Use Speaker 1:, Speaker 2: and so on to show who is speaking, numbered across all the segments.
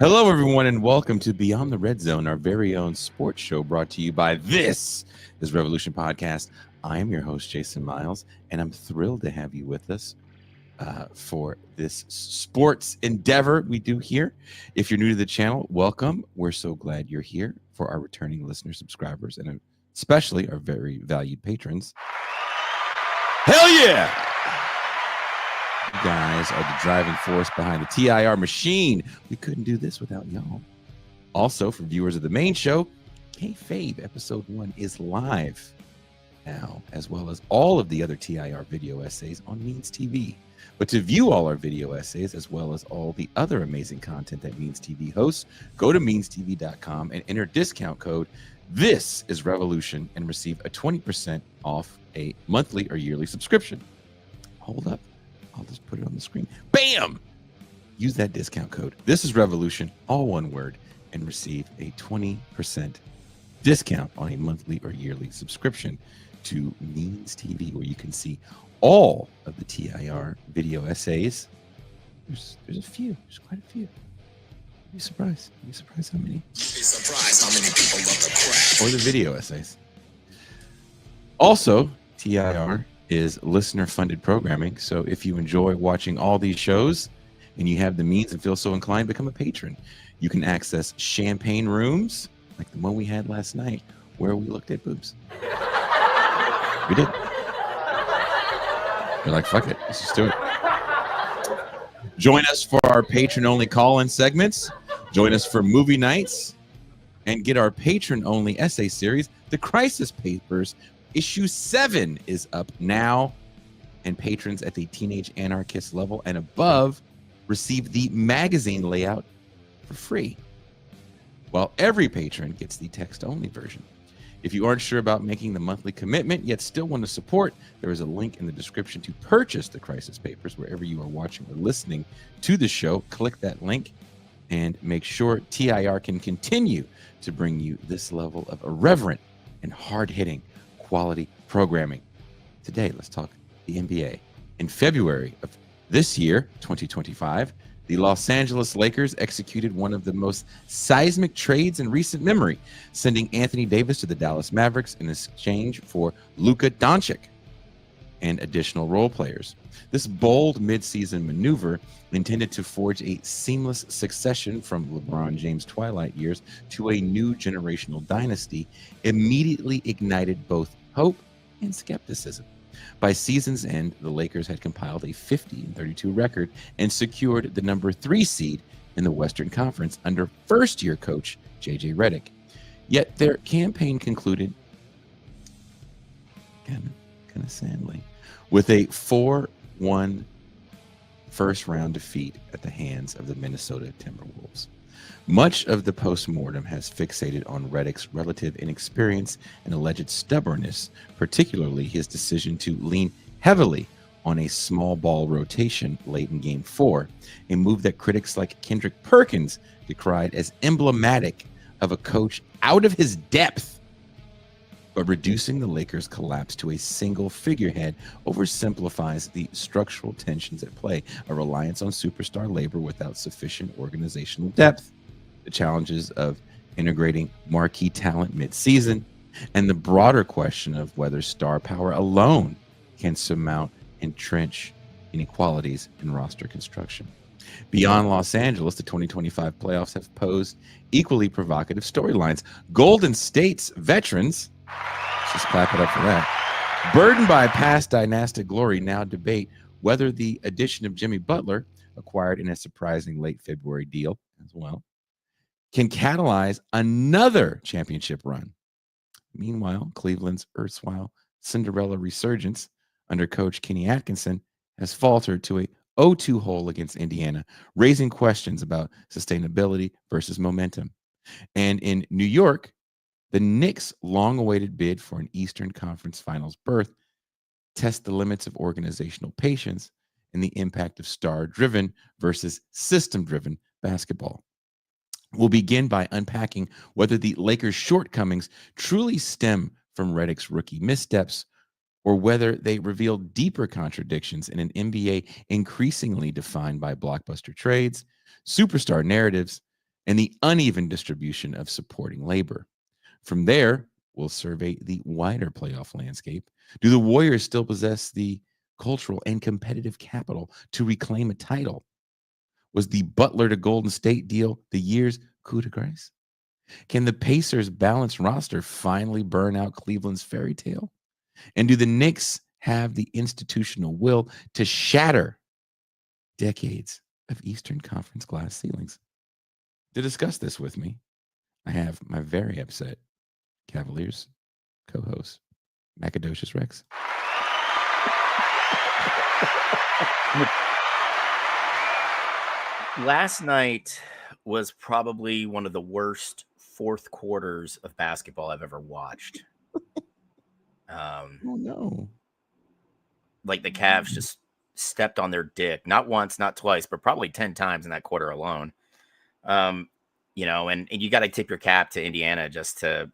Speaker 1: Hello, everyone, and welcome to Beyond the Red Zone, our very own sports show brought to you by This is Revolution Podcast. I am your host, Jason Miles, and I'm thrilled to have you with us for this sports endeavor we do here. If you're new to the channel, welcome. We're so glad you're here. For our returning listeners, subscribers, and especially our very valued patrons. Hell yeah! You guys are the driving force behind the TIR machine. We couldn't do this without y'all. Also, for viewers of the main show, Kayfabe Episode 1 is live now, as well as all of the other TIR video essays on Means TV. But to view all our video essays, as well as all the other amazing content that Means TV hosts, go to meanstv.com and enter discount code This is Revolution and receive a 20% off a monthly or yearly subscription. Hold up. I'll just put it on the screen. Bam! Use that discount code. This is Revolution, all one word, and receive a 20% discount on a monthly or yearly subscription to Means TV, where you can see all of the TIR video essays. There's a few. There's quite a few. You'd be surprised. You'd be surprised how many.
Speaker 2: Be surprised how many people love the craft.
Speaker 1: Or the video essays. Also, TIR is listener-funded programming, so if you enjoy watching all these shows and you have the means and feel so inclined, become a patron. You can access champagne rooms, like the one we had last night, where we looked at boobs. We did. We're like, fuck it, let's just do it. Join us for our patron-only call-in segments. Join us for movie nights, and get our patron-only essay series, The Crisis Papers. Issue 7 is up now, and patrons at the Teenage Anarchist level and above receive the magazine layout for free, while every patron gets the text-only version. If you aren't sure about making the monthly commitment yet still want to support, there is a link in the description to purchase the Crisis Papers wherever you are watching or listening to the show. Click that link and make sure TIR can continue to bring you this level of irreverent and hard-hitting quality programming. Today, let's talk the NBA. In February of this year, 2025, the Los Angeles Lakers executed one of the most seismic trades in recent memory, sending Anthony Davis to the Dallas Mavericks in exchange for Luka Doncic and additional role players. This bold midseason maneuver, intended to forge a seamless succession from LeBron James' twilight years to a new generational dynasty, immediately ignited both hope and skepticism. By season's end, the Lakers had compiled a 50-32 record and secured the number 3 seed in the Western Conference under first-year coach J.J. Redick. Yet their campaign concluded kind of sadly with a 4-1 first-round defeat at the hands of the Minnesota Timberwolves. Much of the post-mortem has fixated on Redick's relative inexperience and alleged stubbornness, particularly his decision to lean heavily on a small ball rotation late in Game 4, a move that critics like Kendrick Perkins decried as emblematic of a coach out of his depth. But reducing the Lakers' collapse to a single figurehead oversimplifies the structural tensions at play, a reliance on superstar labor without sufficient organizational depth, the challenges of integrating marquee talent mid-season, and the broader question of whether star power alone can surmount entrenched inequalities in roster construction. Beyond Los Angeles, the 2025 playoffs have posed equally provocative storylines. Golden State's veterans, let's just clap it up for that, burdened by past dynastic glory, now debate whether the addition of Jimmy Butler, acquired in a surprising late February deal as well, can catalyze another championship run. Meanwhile, Cleveland's erstwhile Cinderella resurgence under coach Kenny Atkinson has faltered to a 0-2 hole against Indiana, raising questions about sustainability versus momentum. And in New York, the Knicks' long-awaited bid for an Eastern Conference Finals berth tests the limits of organizational patience and the impact of star-driven versus system-driven basketball. We'll begin by unpacking whether the Lakers' shortcomings truly stem from Redick's rookie missteps, or whether they reveal deeper contradictions in an NBA increasingly defined by blockbuster trades, superstar narratives, and the uneven distribution of supporting labor. From there, we'll survey the wider playoff landscape. Do the Warriors still possess the cultural and competitive capital to reclaim a title? Was the Butler to Golden State deal the year's coup de grace? Can the Pacers' balanced roster finally burn out Cleveland's fairy tale? And do the Knicks have the institutional will to shatter decades of Eastern Conference glass ceilings? To discuss this with me, I have my very upset Cavaliers co-host, Macadocious Rex.
Speaker 3: Last night was probably one of the worst fourth quarters of basketball I've ever watched.
Speaker 1: Oh no.
Speaker 3: Like the Cavs just stepped on their dick, not once, not twice, but probably 10 times in that quarter alone. And you got to tip your cap to Indiana just to,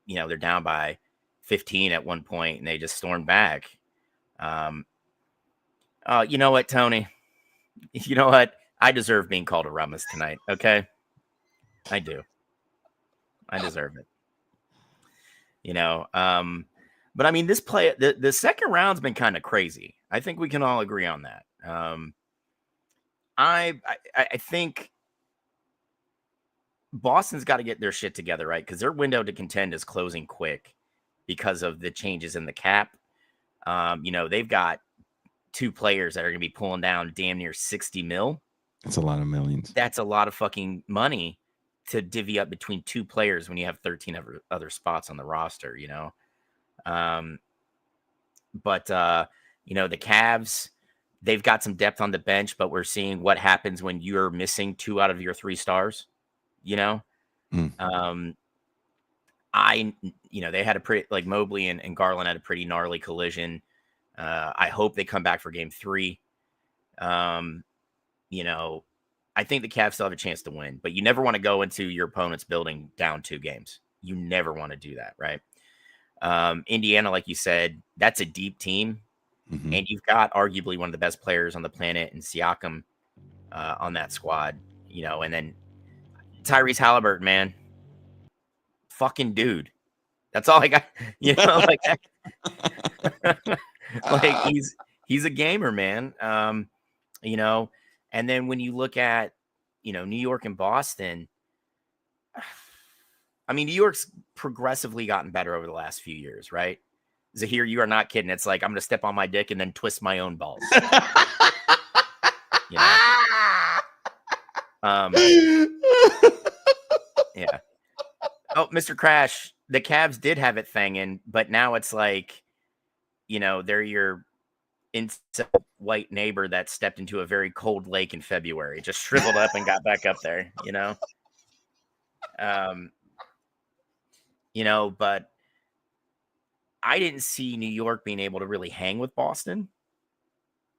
Speaker 3: they're down by 15 at one point and they just stormed back. You know what, Tony? You know what? I deserve being called a rummus tonight. Okay. I do. I deserve it. But I mean, this play, the second round's been kind of crazy. I think we can all agree on that. I think Boston's got to get their shit together, right? Because their window to contend is closing quick because of the changes in the cap. They've got two players that are going to be pulling down damn near 60 mil.
Speaker 1: That's a lot of millions.
Speaker 3: That's a lot of fucking money to divvy up between two players when you have 13 other spots on the roster, But the Cavs, they've got some depth on the bench, but we're seeing what happens when you're missing 2 out of your 3 stars, They had a pretty, like Mobley and Garland had a pretty gnarly collision. I hope they come back for game 3. I think the Cavs still have a chance to win, but you never want to go into your opponent's building down 2 games. You never want to do that, right? Indiana, like you said, that's a deep team, and you've got arguably one of the best players on the planet in Siakam on that squad, and then Tyrese Halliburton, man, fucking dude. That's all I got, like he's a gamer, man. And then when you look at, New York and Boston, I mean, New York's progressively gotten better over the last few years, right? Zahir, you are not kidding. It's like I'm going to step on my dick and then twist my own balls. Yeah. Oh, Mr. Crash, the Cavs did have it thangin', but now it's like, they're your white neighbor that stepped into a very cold lake in February, just shriveled up and got back up there, but I didn't see New York being able to really hang with Boston.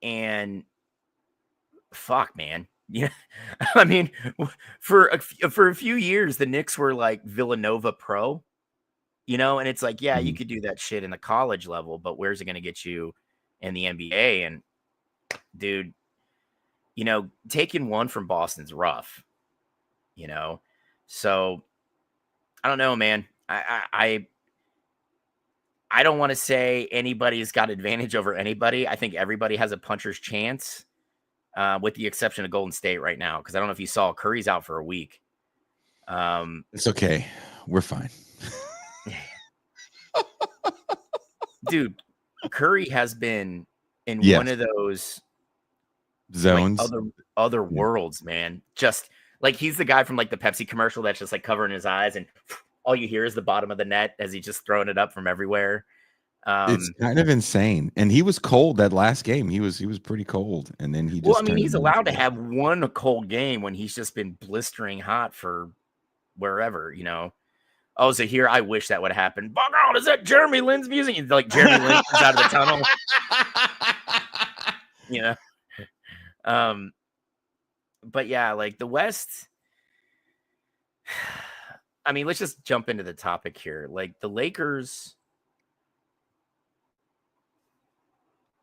Speaker 3: And fuck, man. Yeah. I mean, for a few years, the Knicks were like Villanova pro, and it's like, yeah, you could do that shit in the college level, but where's it going to get you in the NBA? And dude, taking one from Boston's rough, so I don't know, man. I don't want to say anybody's got advantage over anybody. I think everybody has a puncher's chance, with the exception of Golden State right now. Because I don't know if you saw, Curry's out for a week.
Speaker 1: It's okay. We're fine.
Speaker 3: Dude, Curry has been in one of those
Speaker 1: zones,
Speaker 3: like other worlds, man. Just like he's the guy from like the Pepsi commercial that's just like covering his eyes and all you hear is the bottom of the net as he's just throwing it up from everywhere.
Speaker 1: It's kind of insane. And he was cold that last game. He was pretty cold. And then he just,
Speaker 3: well, I mean, he's allowed to have one cold game when he's just been blistering hot for wherever, Oh, so here, I wish that would have happened. Bug out, is that Jeremy Lin's music? It's like Jeremy Lin comes out of the tunnel. But yeah, like the West. I mean, let's just jump into the topic here. Like the Lakers,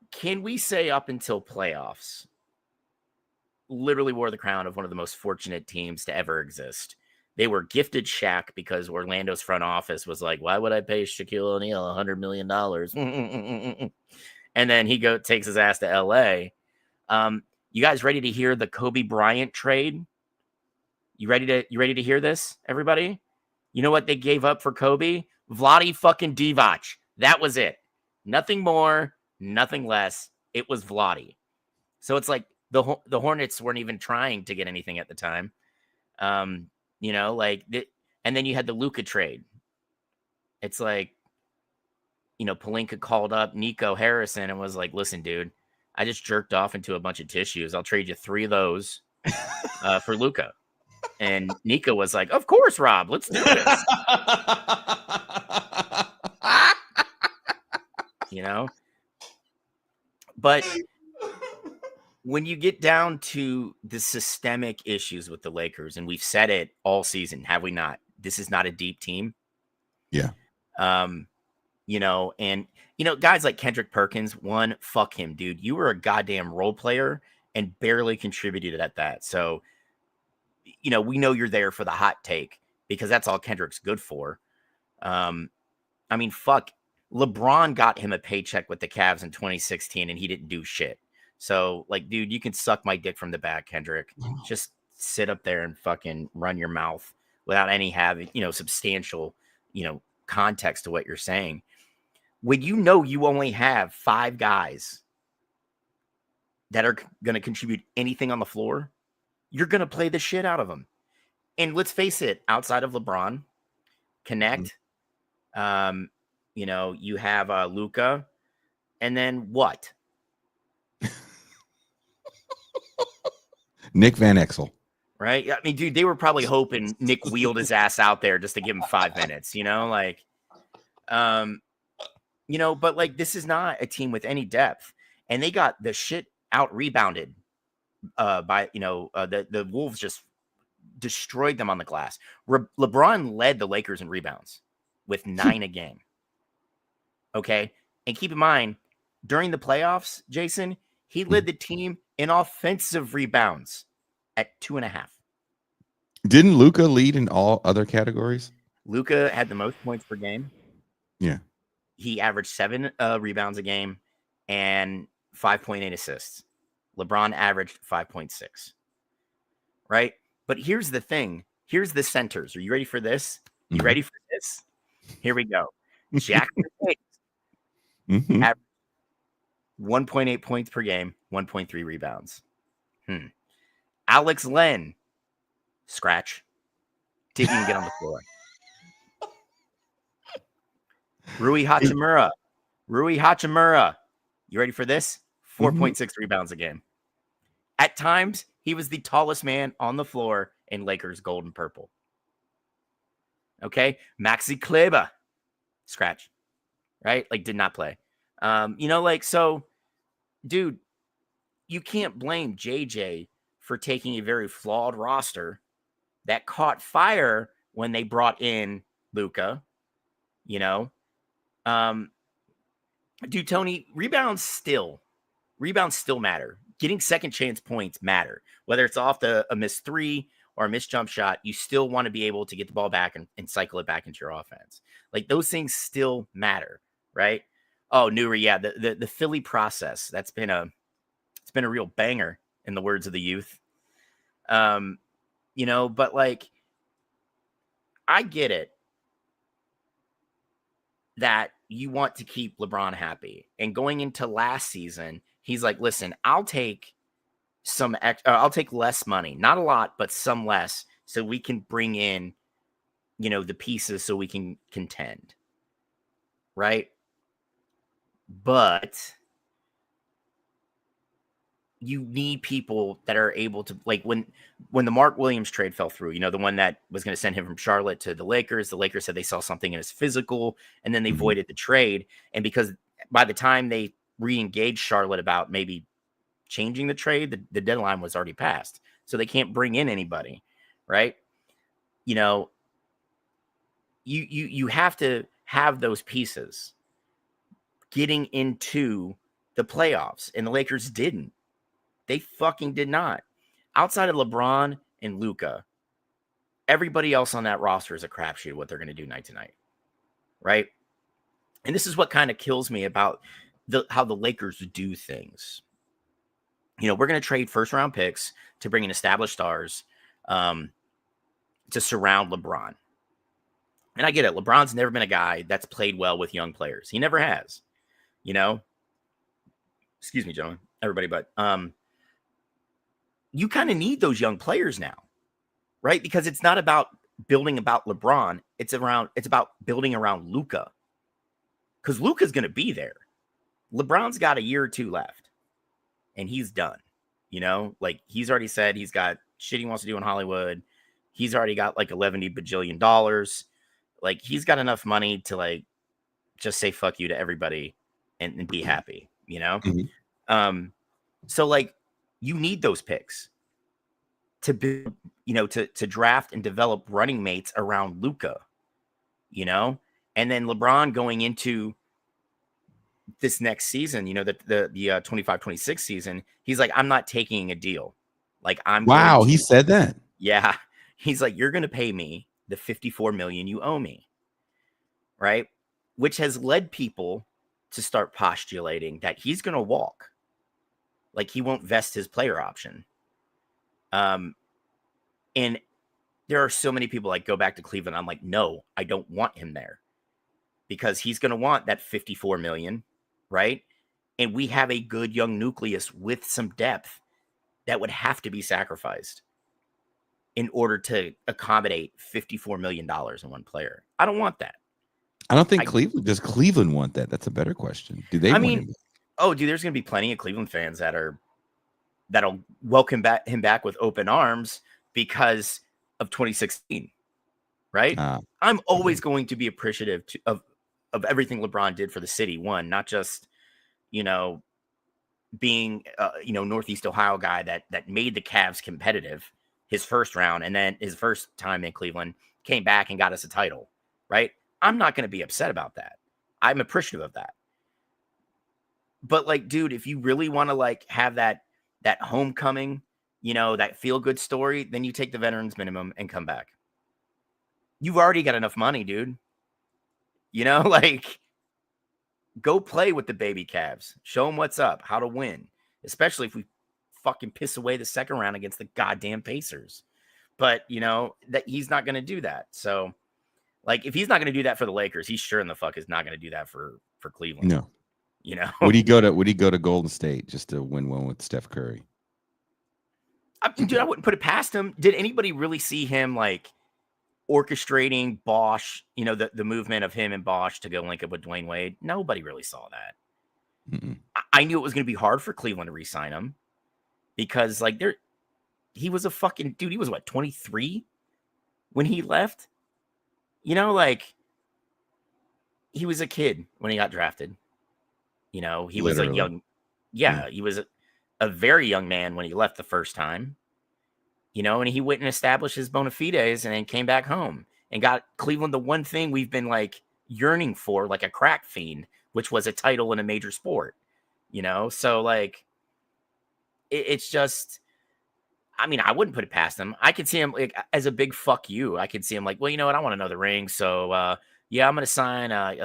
Speaker 3: can we say up until playoffs, literally wore the crown of one of the most fortunate teams to ever exist. They were gifted Shaq because Orlando's front office was like, why would I pay Shaquille O'Neal $100 million? And then he takes his ass to LA. You guys ready to hear the Kobe Bryant trade? You ready to hear this, everybody? You know what they gave up for Kobe? Vlade fucking Divac. That was it. Nothing more, nothing less. It was Vlade. So it's like the Hornets weren't even trying to get anything at the time. And then you had the Luka trade. It's like, Pelinka called up Nico Harrison and was like, listen, dude, I just jerked off into a bunch of tissues. I'll trade you 3 of those for Luka. And Nico was like, of course, Rob, let's do this. But when you get down to the systemic issues with the Lakers, and we've said it all season, have we not? This is not a deep team.
Speaker 1: Yeah.
Speaker 3: Guys like Kendrick Perkins, fuck him, dude. You were a goddamn role player and barely contributed at that. So, we know you're there for the hot take because that's all Kendrick's good for. Fuck. LeBron got him a paycheck with the Cavs in 2016 and he didn't do shit. So, dude, you can suck my dick from the back, Kendrick. Just sit up there and fucking run your mouth without any substantial, context to what you're saying. When you only have 5 guys that are going to contribute anything on the floor, you're going to play the shit out of them. And let's face it, outside of LeBron, Connect, you have Luka, and then what?
Speaker 1: Nick Van Exel.
Speaker 3: Right? I mean, dude, they were probably hoping Nick wheeled his ass out there just to give him 5 minutes, but this is not a team with any depth. And they got the shit out rebounded by, the Wolves just destroyed them on the glass. LeBron led the Lakers in rebounds with 9 a game. Okay. And keep in mind, during the playoffs, Jason, he led the team in offensive rebounds at 2.5.
Speaker 1: Didn't Luka lead in all other categories?
Speaker 3: Luka had the most points per game.
Speaker 1: Yeah.
Speaker 3: He averaged 7 rebounds a game and 5.8 assists. LeBron averaged 5.6. Right? But here's the thing. Here's the centers. Are you ready for this? You ready for this? Here we go. Jackson averaged 1.8 points per game, 1.3 rebounds. Alex Len, scratch. Didn't even get on the floor. Rui Hachimura. You ready for this? 4.6 rebounds a game. At times, he was the tallest man on the floor in Lakers gold and purple. Okay? Maxi Kleber, scratch. Right? Did not play. So, dude, you can't blame JJ for taking a very flawed roster that caught fire when they brought in Luka, dude, Tony, rebounds still matter. Getting second chance points matter. Whether it's off a missed 3 or a missed jump shot, you still want to be able to get the ball back and cycle it back into your offense. Those things still matter, right? Oh, Nuri, yeah, the Philly process. It's been a real banger in the words of the youth. But I get it that you want to keep LeBron happy. And going into last season, he's like, listen, I'll take less money, not a lot, but some less, so we can bring in, the pieces so we can contend. Right? But you need people that are able to, when the Mark Williams trade fell through, the one that was going to send him from Charlotte to the Lakers said they saw something in his physical, and then they voided the trade. And because by the time they re-engaged Charlotte about maybe changing the trade, the deadline was already passed. So they can't bring in anybody, right? You have to have those pieces getting into the playoffs, and the Lakers didn't. They fucking did not. outside of LeBron and Luka, everybody else on that roster is a crapshoot what they're going to do night to night, right? And this is what kind of kills me about how the Lakers do things. You know, we're going to trade first-round picks to bring in established stars to surround LeBron. And I get it. LeBron's never been a guy that's played well with young players. He never has, you know? Excuse me, gentlemen, everybody, but you kind of need those young players now, right? Because it's not about building about LeBron. It's about building around Luka. Because Luka's going to be there. LeBron's got a year or two left. And he's done. You know, like he's already said he's got shit he wants to do in Hollywood. He's already got like $11 bajillion. Like he's got enough money to like just say fuck you to everybody and be happy, you know?
Speaker 1: Mm-hmm.
Speaker 3: So like you need those picks to build, you know, to draft and develop running mates around Luka, you know? And then LeBron going into this next season, you know, the 25-26 season, he's like, I'm not taking a deal. Like
Speaker 1: Wow, he said that.
Speaker 3: Yeah. He's like, you're going to pay me the $54 million you owe me. Right. Which has led people to start postulating that he's going to walk. Like he won't vest his player option. And there are so many people like go back to Cleveland. I'm like, no, I don't want him there because he's going to want that $54 million. Right. And we have a good young nucleus with some depth that would have to be sacrificed in order to accommodate $54 million in one player. I don't want that.
Speaker 1: I don't think Cleveland does. Cleveland want that? That's a better question. Do they? Want him?
Speaker 3: Oh, dude, there's going to be plenty of Cleveland fans that'll welcome him back with open arms because of 2016. Right? I'm always going to be appreciative of everything LeBron did for the city. One, not just, you know, being Northeast Ohio guy that made the Cavs competitive his first round, and then his first time in Cleveland came back and got us a title, right? I'm not going to be upset about that. I'm appreciative of that. But like, dude, if you really want to like have that homecoming, you know, that feel good story, then you take the veterans minimum and come back. You've already got enough money, dude. You know, like go play with the baby Cavs. Show them what's up, how to win, especially if we fucking piss away the second round against the goddamn Pacers. But, you know, that he's not going to do that. So, like, if he's not going to do that for the Lakers, he's sure in the fuck is not going to do that for Cleveland.
Speaker 1: No.
Speaker 3: You know?
Speaker 1: Would he go to Golden State just to win one with Steph Curry?
Speaker 3: Dude, I wouldn't put it past him. Did anybody really see him, like, orchestrating Bosh, you know, the movement of him and Bosh to go link up with Dwayne Wade? Nobody really saw that. I knew it was going to be hard for Cleveland to re-sign him because, like, he was a fucking dude. He was, what, 23 when he left? You know, like, he was a kid when he got drafted. You know, he was a young, he was a very young man when he left the first time. You know, and he went and established his bona fides and then came back home and got Cleveland the one thing we've been like yearning for, like a crack fiend, which was a title in a major sport, you know? So like, it's just, I mean, I wouldn't put it past him. I could see him like as a big fuck you. I could see him like, well, you know what? I want another ring. So yeah, I'm going to sign a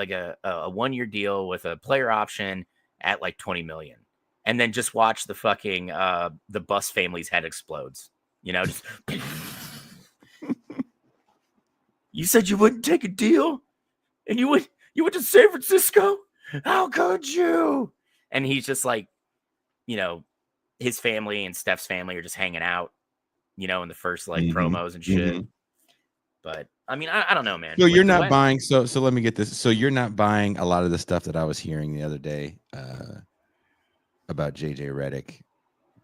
Speaker 3: 1-year deal with a player option at like 20 million. And then just watch the fucking, the Bus family's head explodes. You know, just you said you wouldn't take a deal, and you went to San Francisco. How could you? And he's just like, you know, his family and Steph's family are just hanging out, you know, in the first like promos and shit. But I mean, I don't know, man.
Speaker 1: So you're not buying. So let me get this. So you're not buying a lot of the stuff that I was hearing the other day about JJ Redick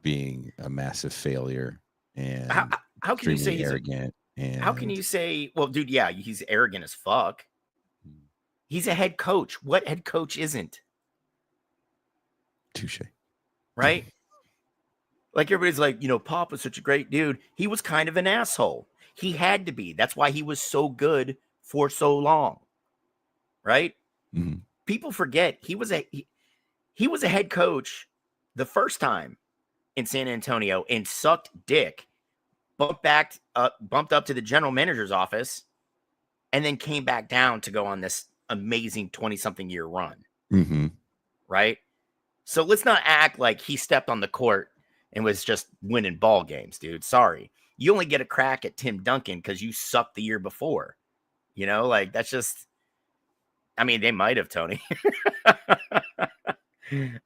Speaker 1: being a massive failure. And
Speaker 3: how can you say he's
Speaker 1: arrogant?
Speaker 3: How can you say, well, dude, yeah, he's arrogant as fuck. He's a head coach. What head coach isn't?
Speaker 1: Touche.
Speaker 3: Right? Like everybody's like, you know, Pop was such a great dude. He was kind of an asshole. He had to be. That's why he was so good for so long. Right?
Speaker 1: Mm-hmm.
Speaker 3: People forget he was a head coach the first time in San Antonio and sucked dick, bumped up to the general manager's office, and then came back down to go on this amazing 20-something year run.
Speaker 1: Mm-hmm.
Speaker 3: Right? So let's not act like he stepped on the court and was just winning ball games, dude. Sorry. You only get a crack at Tim Duncan because you sucked the year before. You know, like that's just, I mean, they might have, Tony.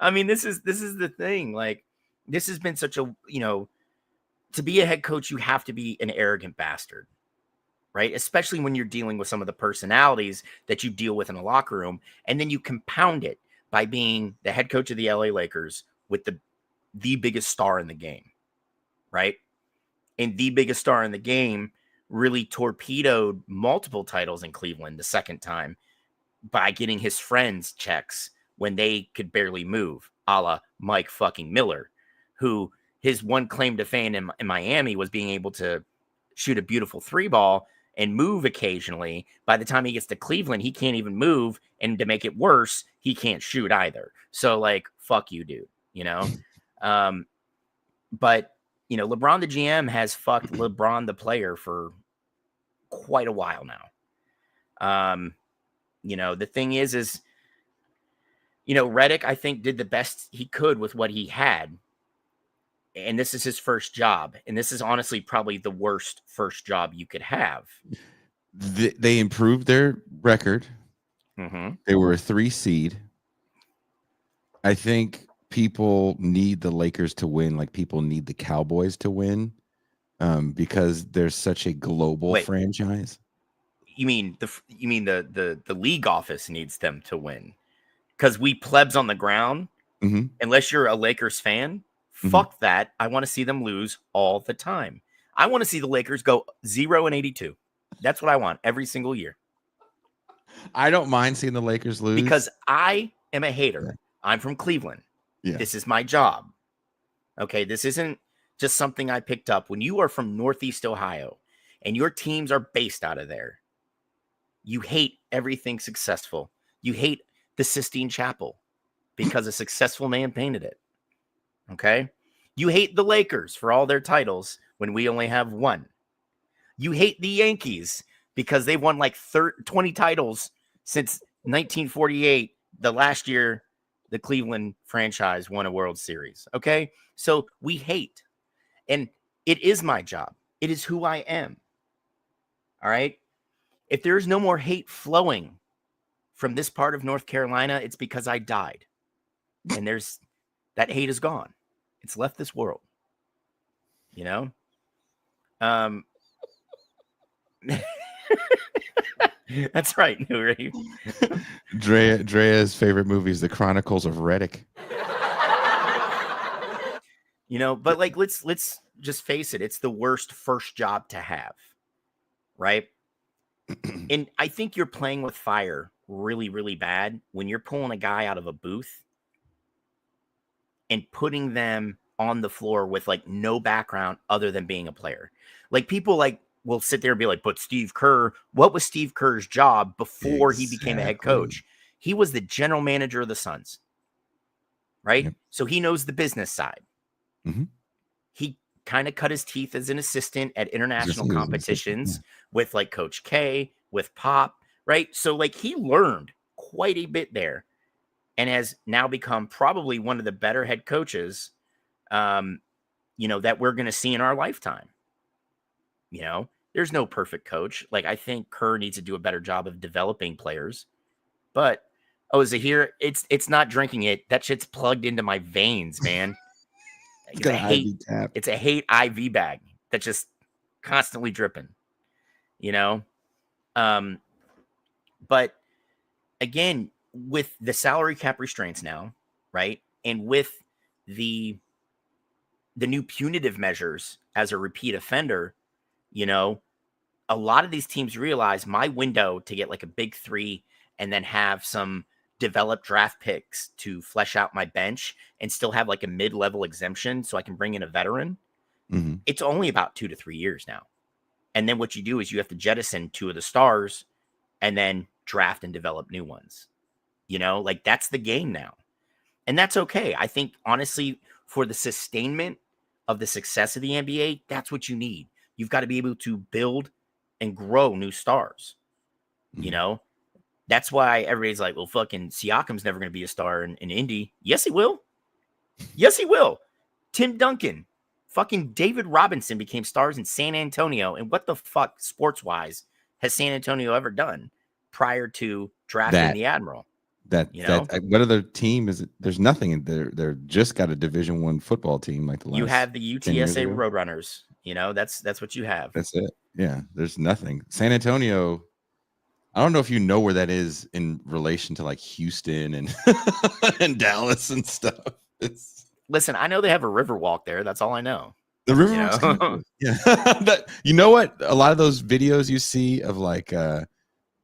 Speaker 3: I mean, this is the thing. Like, this has been such a, to be a head coach, you have to be an arrogant bastard, right? Especially when you're dealing with some of the personalities that you deal with in a locker room. And then you compound it by being the head coach of the LA Lakers with the biggest star in the game, right? And the biggest star in the game really torpedoed multiple titles in Cleveland the second time by getting his friends checks when they could barely move, a la Mike fucking Miller, who his one claim to fame in Miami was being able to shoot a beautiful 3-ball and move occasionally. By the time he gets to Cleveland, he can't even move. And to make it worse, he can't shoot either. So, like, fuck you, dude, But, LeBron the GM has fucked LeBron the player for quite a while now. The thing is, Redick, I think, did the best he could with what he had. And this is his first job. And this is honestly probably the worst first job you could have.
Speaker 1: They improved their record.
Speaker 3: Mm-hmm.
Speaker 1: They were a 3 seed. I think people need the Lakers to win like people need the Cowboys to win, because there's such a global franchise.
Speaker 3: You mean the league office needs them to win? Because we plebs on the ground,
Speaker 1: mm-hmm.
Speaker 3: unless you're a Lakers fan, fuck that. I want to see them lose all the time. I want to see the Lakers go 0-82. That's what I want every single year.
Speaker 1: I don't mind seeing the Lakers lose
Speaker 3: because I am a hater.
Speaker 1: Yeah.
Speaker 3: I'm from Cleveland.
Speaker 1: Yeah.
Speaker 3: This is my job. Okay, this isn't just something I picked up. When you are from Northeast Ohio and your teams are based out of there, you hate everything successful. You hate the Sistine Chapel because a successful man painted it. Okay? You hate the Lakers for all their titles when we only have one. You hate the Yankees because they've won like 20 titles since 1948, the last year the Cleveland franchise won a World Series. Okay? So we hate. And it is my job. It is who I am. All right? If there is no more hate flowing from this part of North Carolina, it's because I died. And that hate is gone. It's left this world. That's right, Nuri.
Speaker 1: Drea's favorite movie is The Chronicles of Redick.
Speaker 3: But like let's just face it, it's the worst first job to have. Right? And I think you're playing with fire really, really bad when you're pulling a guy out of a booth and putting them on the floor with like no background other than being a player. Like people will sit there and be like, but Steve Kerr, what was Steve Kerr's job before he became a head coach? He was the general manager of the Suns. Right? Yep. So he knows the business side.
Speaker 1: Mm-hmm.
Speaker 3: He kind of cut his teeth as an assistant at international competitions with like Coach K, with Pop, right? So like he learned quite a bit there and has now become probably one of the better head coaches, that we're going to see in our lifetime. There's no perfect coach. Like I think Kerr needs to do a better job of developing players, but Zahir, it's not drinking it. That shit's plugged into my veins, man. It's a hate IV bag that's just constantly dripping, But again, with the salary cap restraints now, right? And with the new punitive measures as a repeat offender, a lot of these teams realize my window to get like a big 3 and then have some develop draft picks to flesh out my bench and still have like a mid-level exemption so I can bring in a veteran. Mm-hmm. It's only about 2 to 3 years now. And then what you do is you have to jettison 2 of the stars and then draft and develop new ones. Like that's the game now. And that's okay. I think honestly for the sustainment of the success of the NBA, that's what you need. You've got to be able to build and grow new stars. You know, that's why everybody's like, well, fucking Siakam's never going to be a star in Indy. Yes, he will. Yes, he will. Tim Duncan, fucking David Robinson became stars in San Antonio. And what the fuck, sports-wise, has San Antonio ever done prior to drafting the Admiral?
Speaker 1: What other team is it? There's nothing in there. They're just got a Division I football team like the last.
Speaker 3: You have the UTSA Roadrunners. You know, that's what you have.
Speaker 1: That's it. Yeah, there's nothing. San Antonio, I don't know if you know where that is in relation to like Houston and and Dallas and stuff.
Speaker 3: Listen, I know they have a Riverwalk there. That's all I know.
Speaker 1: The Riverwalk, yeah. You know what? A lot of those videos you see of like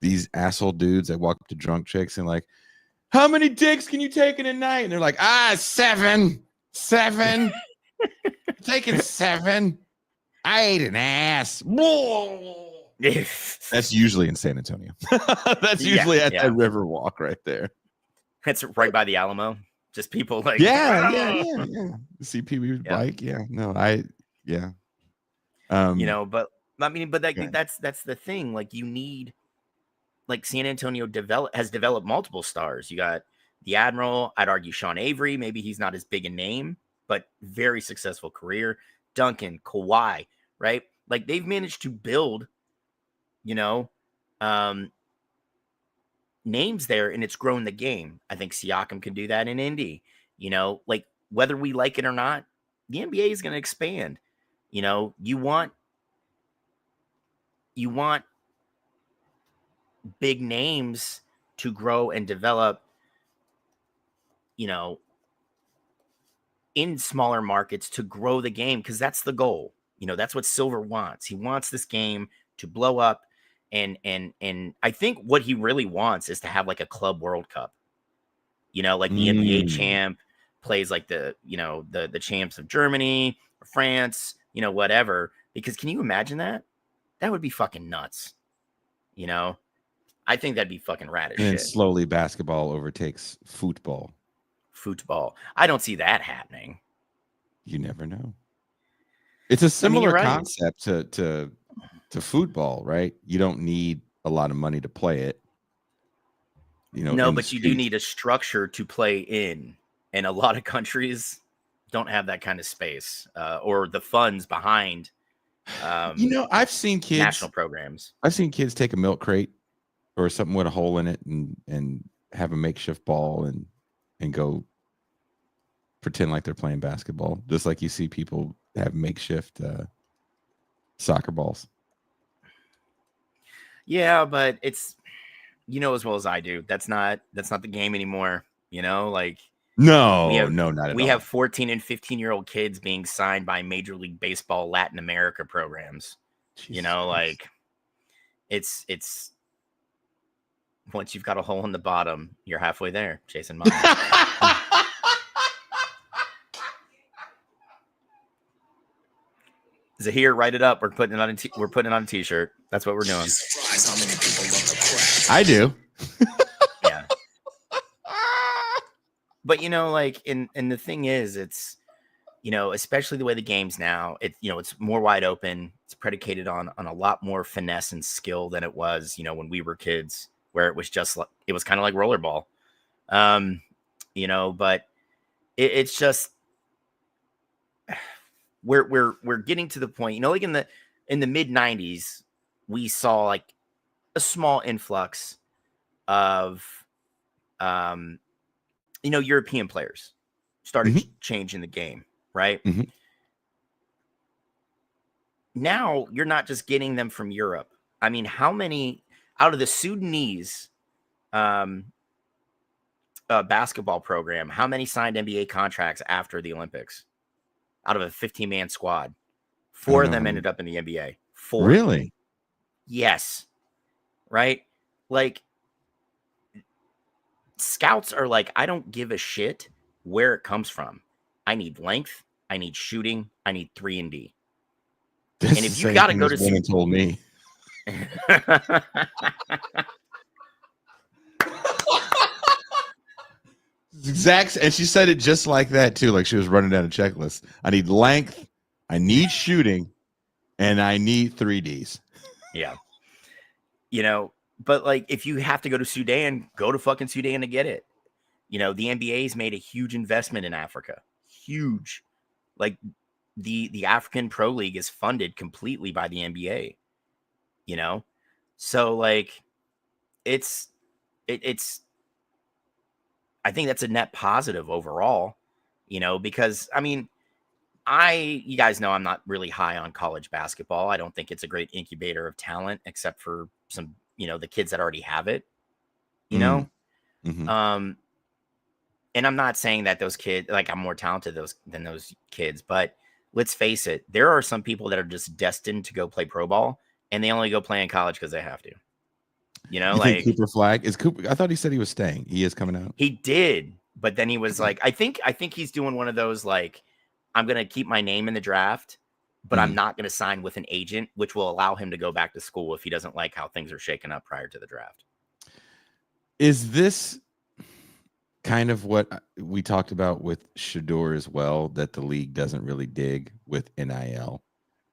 Speaker 1: these asshole dudes that walk up to drunk chicks and like, how many dicks can you take in a night? And they're like, 7. Taking 7. I ate an ass. That's usually in San Antonio. That's usually at that Riverwalk right there.
Speaker 3: That's right by the Alamo. Just people like,
Speaker 1: yeah. See Pee-wee's bike. Yeah, no, you
Speaker 3: know, but I mean, but that's the thing. Like, you need, like, San Antonio has developed multiple stars. You got the Admiral. I'd argue Sean Avery. Maybe he's not as big a name, but very successful career. Duncan, Kawhi, right? Like, they've managed to build, you know, names there, and it's grown the game. I think Siakam can do that in Indy. You know, like, whether we like it or not, the NBA is going to expand. You know, you want big names to grow and develop, you know, in smaller markets to grow the game, because that's the goal. You know, that's what Silver wants. He wants this game to blow up. And I think what he really wants is to have like a club World Cup, you know, like the NBA champ plays like the champs of Germany or France, you know, whatever. Because can you imagine that? That would be fucking nuts. You know, I think that'd be fucking rad as shit.
Speaker 1: And slowly basketball overtakes football.
Speaker 3: I don't see that happening.
Speaker 1: You never know. It's a similar concept to football, right? You don't need a lot of money to play it. You know,
Speaker 3: no, but you do need a structure to play in, and a lot of countries don't have that kind of space or the funds behind.
Speaker 1: You know, I've seen kids
Speaker 3: national programs.
Speaker 1: I've seen kids take a milk crate or something with a hole in it and have a makeshift ball and go pretend like they're playing basketball, just like you see people have makeshift soccer balls.
Speaker 3: Yeah, but it's, you know, as well as I do, that's not the game anymore. You know, like,
Speaker 1: no, not at all.
Speaker 3: We have 14 and 15-year-old kids being signed by Major League Baseball Latin America programs. Jesus, you know, like, it's once you've got a hole in the bottom, you're halfway there, Jason Myers. Zahir, write it up. We're putting it on a t-shirt. That's what we're doing.
Speaker 2: Surprised how many people love the craft.
Speaker 1: I do.
Speaker 3: Yeah. But, you know, like, and the thing is, it's, you know, especially the way the game's now, it's more wide open. It's predicated on a lot more finesse and skill than it was, you know, when we were kids, where it was just like, it was kind of like rollerball. You know, but it's just, we're getting to the point, you know, like in the mid 90s, we saw like a small influx of, you know, European players started changing the game, right?
Speaker 1: Mm-hmm.
Speaker 3: Now you're not just getting them from Europe. I mean, how many out of the Sudanese basketball program, how many signed NBA contracts after the Olympics? Out of a 15-man squad, 4 of them ended up in the NBA. 4.
Speaker 1: Really?
Speaker 3: Yes. Right? Like, scouts are like, I don't give a shit where it comes from. I need length. I need shooting. I need 3-and-D. And if you got to go to
Speaker 1: see, told me. Exact, and she said it just like that too. Like she was running down a checklist. I need length. I need shooting, and I need 3Ds.
Speaker 3: Yeah. But like if you have to go to Sudan, go to fucking Sudan to get it. The NBA's made a huge investment in Africa. Huge. Like the African Pro League is funded completely by the NBA. So like it's I think that's a net positive overall, because I mean, you guys know I'm not really high on college basketball. I don't think it's a great incubator of talent, except for some, the kids that already have it,
Speaker 1: Mm-hmm.
Speaker 3: And I'm not saying that those kids, like I'm more talented than those kids, but let's face it, there are some people that are just destined to go play pro ball, and they only go play in college because they have to.
Speaker 1: You
Speaker 3: like
Speaker 1: think Cooper Flag is Cooper? I thought he said he was staying. He is coming out.
Speaker 3: he did, but then he was like, I think he's doing one of those like, I'm gonna keep my name in the draft, but I'm not gonna sign with an agent, which will allow him to go back to school if he doesn't like how things are shaken up prior to the draft.
Speaker 1: Is this kind of what we talked about with Shador as well, that the league doesn't really dig with NIL,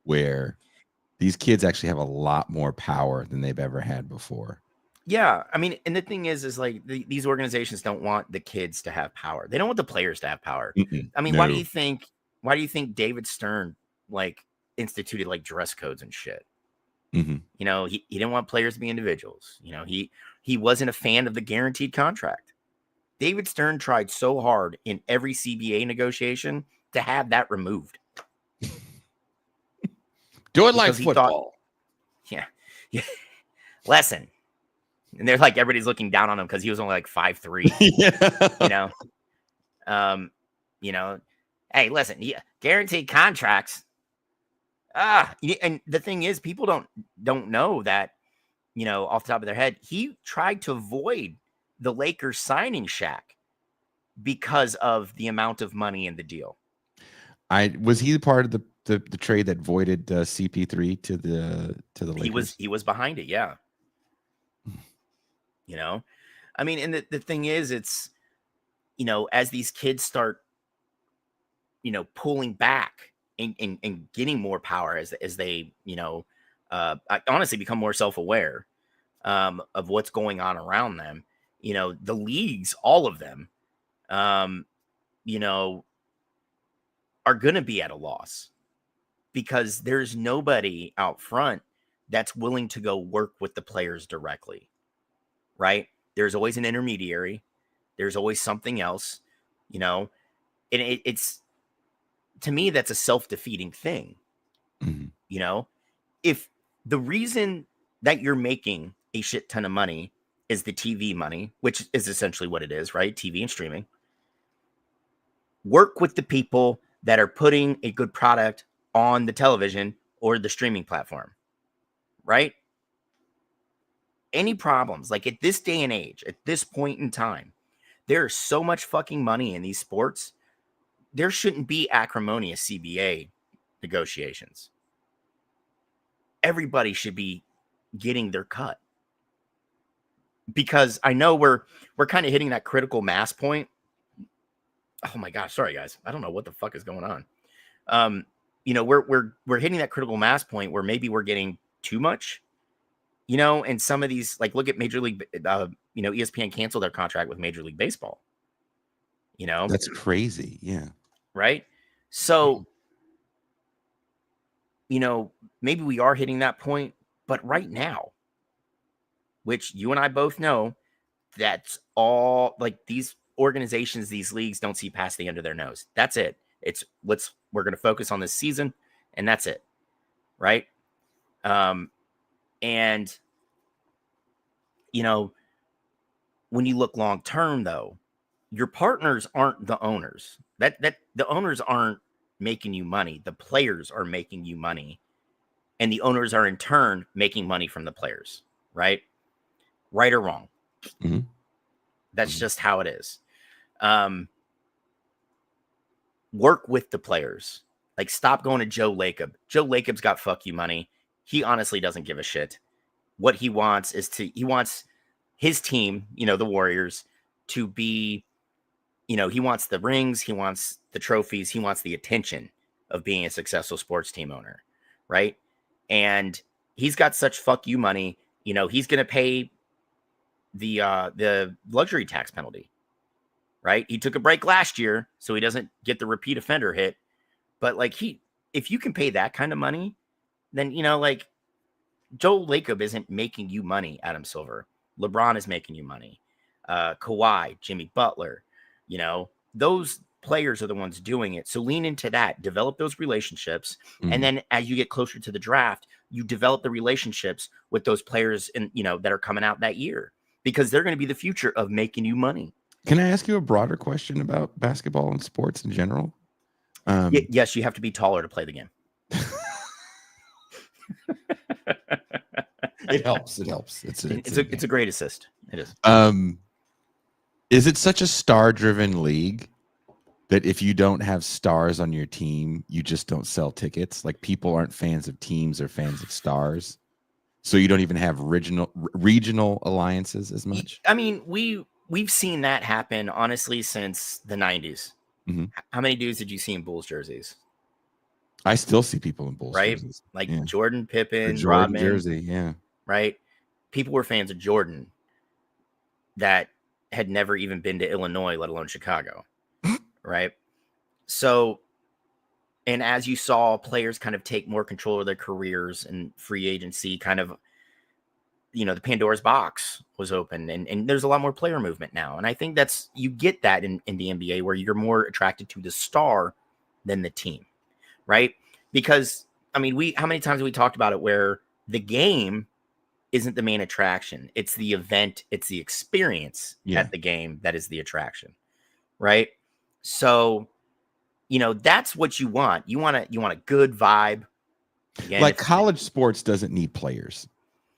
Speaker 1: where these kids actually have a lot more power than they've ever had before?
Speaker 3: Yeah, I mean, and the thing is like these organizations don't want the kids to have power. They don't want the players to have power. I mean,
Speaker 1: No.
Speaker 3: why do you think David Stern like instituted like dress codes and shit?
Speaker 1: Mm-hmm.
Speaker 3: He didn't want players to be individuals. He wasn't a fan of the guaranteed contract. David Stern tried so hard in every CBA negotiation to have that removed.
Speaker 1: Do it like football.
Speaker 3: Yeah. Lesson. And they're like, everybody's looking down on him because he was only like 5'3". Yeah. Hey, listen, guaranteed contracts. And the thing is, people don't know that, off the top of their head, he tried to avoid the Lakers signing Shaq because of the amount of money in the deal.
Speaker 1: Was he part of the trade that voided CP3 to the Lakers?
Speaker 3: He was behind it, yeah. I mean, and the thing is, it's, as these kids start, pulling back and getting more power as they, honestly become more self-aware of what's going on around them. The leagues, all of them, are going to be at a loss because there's nobody out front that's willing to go work with the players directly, right? There's always an intermediary. There's always something else, and it's, to me, that's a self-defeating thing.
Speaker 1: Mm-hmm.
Speaker 3: If the reason that you're making a shit ton of money is the TV money, which is essentially what it is, right? TV and streaming. Work with the people that are putting a good product on the television or the streaming platform, right? Any problems, like at this day and age, at this point in time, there's so much fucking money in these sports. There shouldn't be acrimonious CBA negotiations. Everybody should be getting their cut. Because I know we're kind of hitting that critical mass point. Oh my gosh, sorry guys. I don't know what the fuck is going on. We're hitting that critical mass point where maybe we're getting too much. And some of these, like, look at Major League, ESPN canceled their contract with Major League Baseball.
Speaker 1: That's crazy. Yeah.
Speaker 3: Right. So, maybe we are hitting that point, but right now, which you and I both know, that's all, like, these organizations, these leagues don't see past the end of their nose. That's it. We're going to focus on this season, and that's it. Right. And, when you look long term, though, your partners aren't the owners. That the owners aren't making you money. The players are making you money. And the owners are in turn making money from the players, right? Right or wrong.
Speaker 1: Mm-hmm.
Speaker 3: That's just how it is. Work with the players. Like, stop going to Joe Lacob. Joe Lacob's got fuck you money. He honestly doesn't give a shit. What he wants is he wants his team, the Warriors, to be, he wants the rings, he wants the trophies, he wants the attention. of being a successful sports team owner, right? And he's got such fuck you money. He's going to pay the luxury tax penalty, right? He took a break last year, so he doesn't get the repeat offender hit. But if you can pay that kind of money, then Joel Lacob isn't making you money, Adam Silver. LeBron is making you money. Kawhi, Jimmy Butler, those players are the ones doing it. So lean into that, develop those relationships. And then as you get closer to the draft, you develop the relationships with those players that are coming out that year, because they're going to be the future of making you money.
Speaker 1: Can I ask you a broader question about basketball and sports in general?
Speaker 3: Yes, you have to be taller to play the game.
Speaker 1: It helps.
Speaker 3: It's a great assist. It is.
Speaker 1: Is it such a star-driven league that if you don't have stars on your team, you just don't sell tickets? Like, people aren't fans of teams, or fans of stars, so you don't even have regional alliances as much?
Speaker 3: I mean, we've seen that happen, honestly, since the 90s.
Speaker 1: Mm-hmm.
Speaker 3: How many dudes did you see in Bulls jerseys?
Speaker 1: I still see people in Bulls jerseys.
Speaker 3: Like Jordan, Pippen,
Speaker 1: Jordan
Speaker 3: Rodman,
Speaker 1: jersey, yeah.
Speaker 3: Right? People were fans of Jordan that had never even been to Illinois, let alone Chicago. Right? So, and as you saw players kind of take more control of their careers and free agency, kind of, the Pandora's box was open, and there's a lot more player movement now. And I think you get that in the NBA, where you're more attracted to the star than the team, right? Because, I mean, how many times have we talked about it where the game isn't the main attraction? It's the event, it's the experience at the game that is the attraction, right? So, that's what you want. You want a good vibe. Again,
Speaker 1: like, college sports doesn't need players,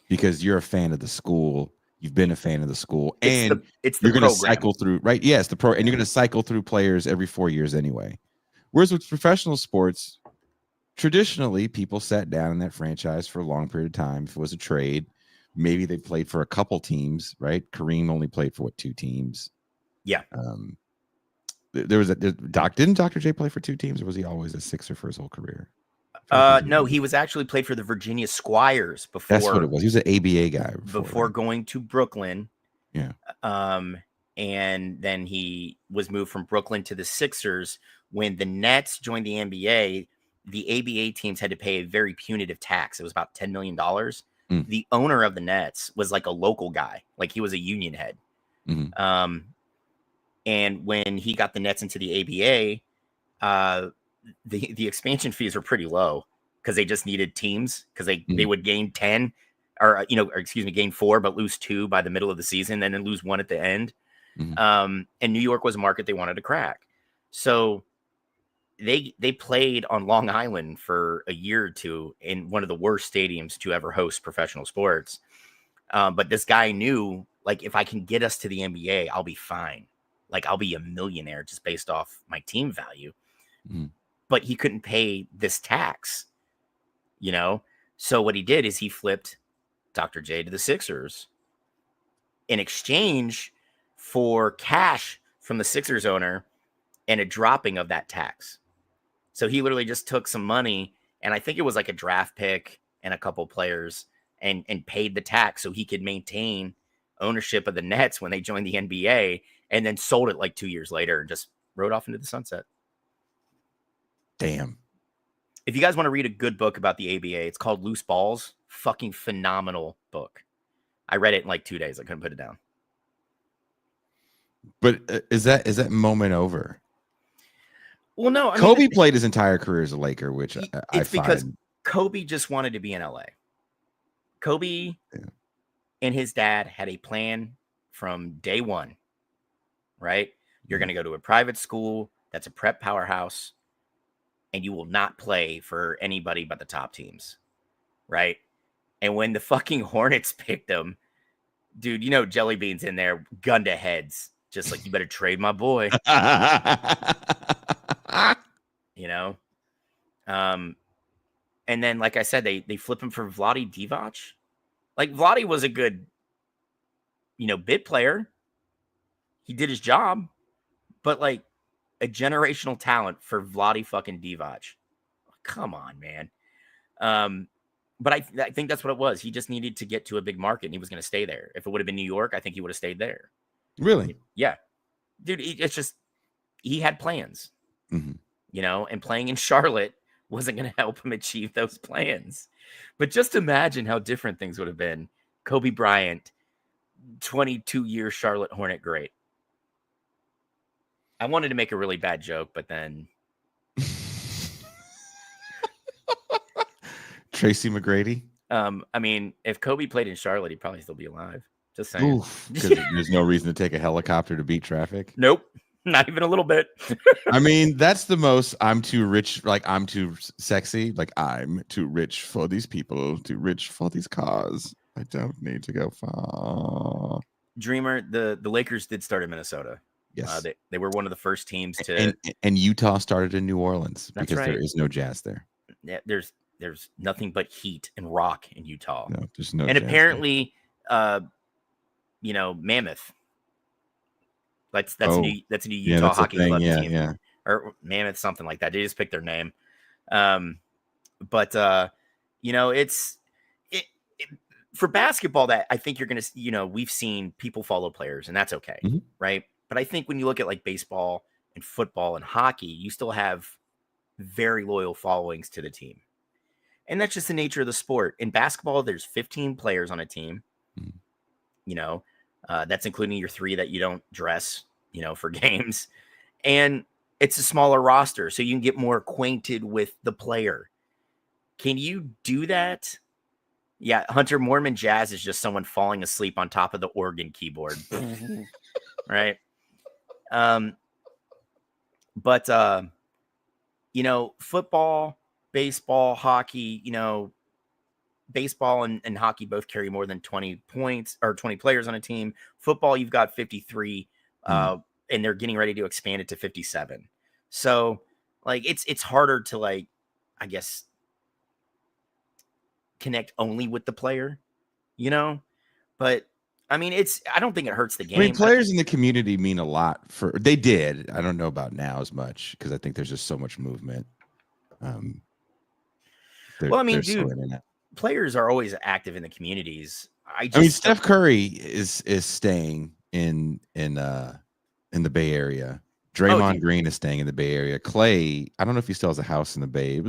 Speaker 1: because you're a fan of the school. You've been a fan of the school, and you're going to cycle through, right? Yes, and you're going to cycle through players every 4 years anyway. Whereas with professional sports, traditionally, people sat down in that franchise for a long period of time. If it was a trade, maybe they played for a couple teams, right? Kareem only played for 2 teams.
Speaker 3: Yeah.
Speaker 1: Didn't Dr. J play for 2 teams, or was he always a Sixer for his whole career?
Speaker 3: No, he was actually played for the Virginia Squires before.
Speaker 1: That's what it was. He was an ABA guy
Speaker 3: before going to Brooklyn.
Speaker 1: Yeah.
Speaker 3: And then he was moved from Brooklyn to the Sixers. When the Nets joined the NBA, the ABA teams had to pay a very punitive tax. It was about $10 million. The owner of the Nets was like a local guy, like he was a union head.
Speaker 1: Mm-hmm.
Speaker 3: And when he got the Nets into the ABA, the expansion fees were pretty low, because they just needed teams, because they would gain 10 gain 4, but lose 2 by the middle of the season, and then lose 1 at the end. And New York was a market they wanted to crack. So they played on Long Island for a year or 2 in one of the worst stadiums to ever host professional sports. But this guy knew, like, if I can get us to the NBA, I'll be fine. Like, I'll be a millionaire just based off my team value. But he couldn't pay this tax, So what he did is he flipped Dr. J to the Sixers in exchange for cash from the Sixers owner and a dropping of that tax. So he literally just took some money, and I think it was like a draft pick and a couple players, and paid the tax so he could maintain ownership of the Nets when they joined the NBA, and then sold it like 2 years later and just rode off into the sunset.
Speaker 1: Damn.
Speaker 3: If you guys want to read a good book about the ABA, it's called Loose Balls. Fucking phenomenal book. I read it in like 2 days. I couldn't put it down.
Speaker 1: But is that moment over?
Speaker 3: Well, no.
Speaker 1: Kobe played his entire career as a Laker, which
Speaker 3: it's because Kobe just wanted to be in LA. Kobe and his dad had a plan from day one, right? You're going to go to a private school that's a prep powerhouse, and you will not play for anybody but the top teams, right? And when the fucking Hornets picked him, dude, Jelly Bean's in there, gun to heads, just like, you better trade my boy. And then, like I said, they flip him for Vlade Divac. Like, Vlade was a good, bit player. He did his job, but like a generational talent for Vlade fucking Divac. come on, man. But I think that's what it was. He just needed to get to a big market, and he was going to stay there. If it would have been New York, I think he would have stayed there.
Speaker 1: Really?
Speaker 3: Yeah, dude. It's just he had plans, and playing in Charlotte wasn't going to help him achieve those plans. But just imagine how different things would have been. Kobe Bryant, 22-year Charlotte Hornet great. I wanted to make a really bad joke, but then
Speaker 1: Tracy McGrady.
Speaker 3: I mean, if Kobe played in Charlotte, he'd probably still be alive. Just saying.
Speaker 1: Because there's no reason to take a helicopter to beat traffic.
Speaker 3: Nope. Not even a little bit.
Speaker 1: I mean, that's the most I'm too rich, like I'm too sexy, like I'm too rich for these people, too rich for these cars. I don't need to go far.
Speaker 3: Dreamer, the Lakers did start in Minnesota.
Speaker 1: Yes.
Speaker 3: They were one of the first teams to
Speaker 1: and Utah started in New Orleans because
Speaker 3: right.
Speaker 1: there is no jazz there.
Speaker 3: Yeah, there's nothing but heat and rock in Utah.
Speaker 1: No, there's no.
Speaker 3: And apparently, Mammoth. That's a new Utah hockey club team.
Speaker 1: Yeah.
Speaker 3: Or Mammoth, something like that. They just picked their name. But it's for basketball that I think you're going to, we've seen people follow players, and that's okay. Right. But I think when you look at like baseball and football and hockey, you still have very loyal followings to the team. And that's just the nature of the sport. In basketball, there's 15 players on a team. That's including your 3 that you don't dress, for games. And it's a smaller roster, so you can get more acquainted with the player. Can you do that? Yeah, Hunter Mormon Jazz is just someone falling asleep on top of the organ keyboard. Right? But football, baseball, hockey, baseball and hockey both carry more than 20 points or 20 players on a team. Football, you've got 53, and they're getting ready to expand it to 57. So, like, it's harder to, like, I guess, connect only with the player, But I mean, I don't think it hurts the game.
Speaker 1: I mean, players in the community mean a lot they did. I don't know about now as much because I think there's just so much movement.
Speaker 3: Dude, players are always active in the communities. I
Speaker 1: mean, Steph Curry is staying in the Bay Area. Draymond Green is staying in the Bay Area. Clay, I don't know if he still has a house in the Bay.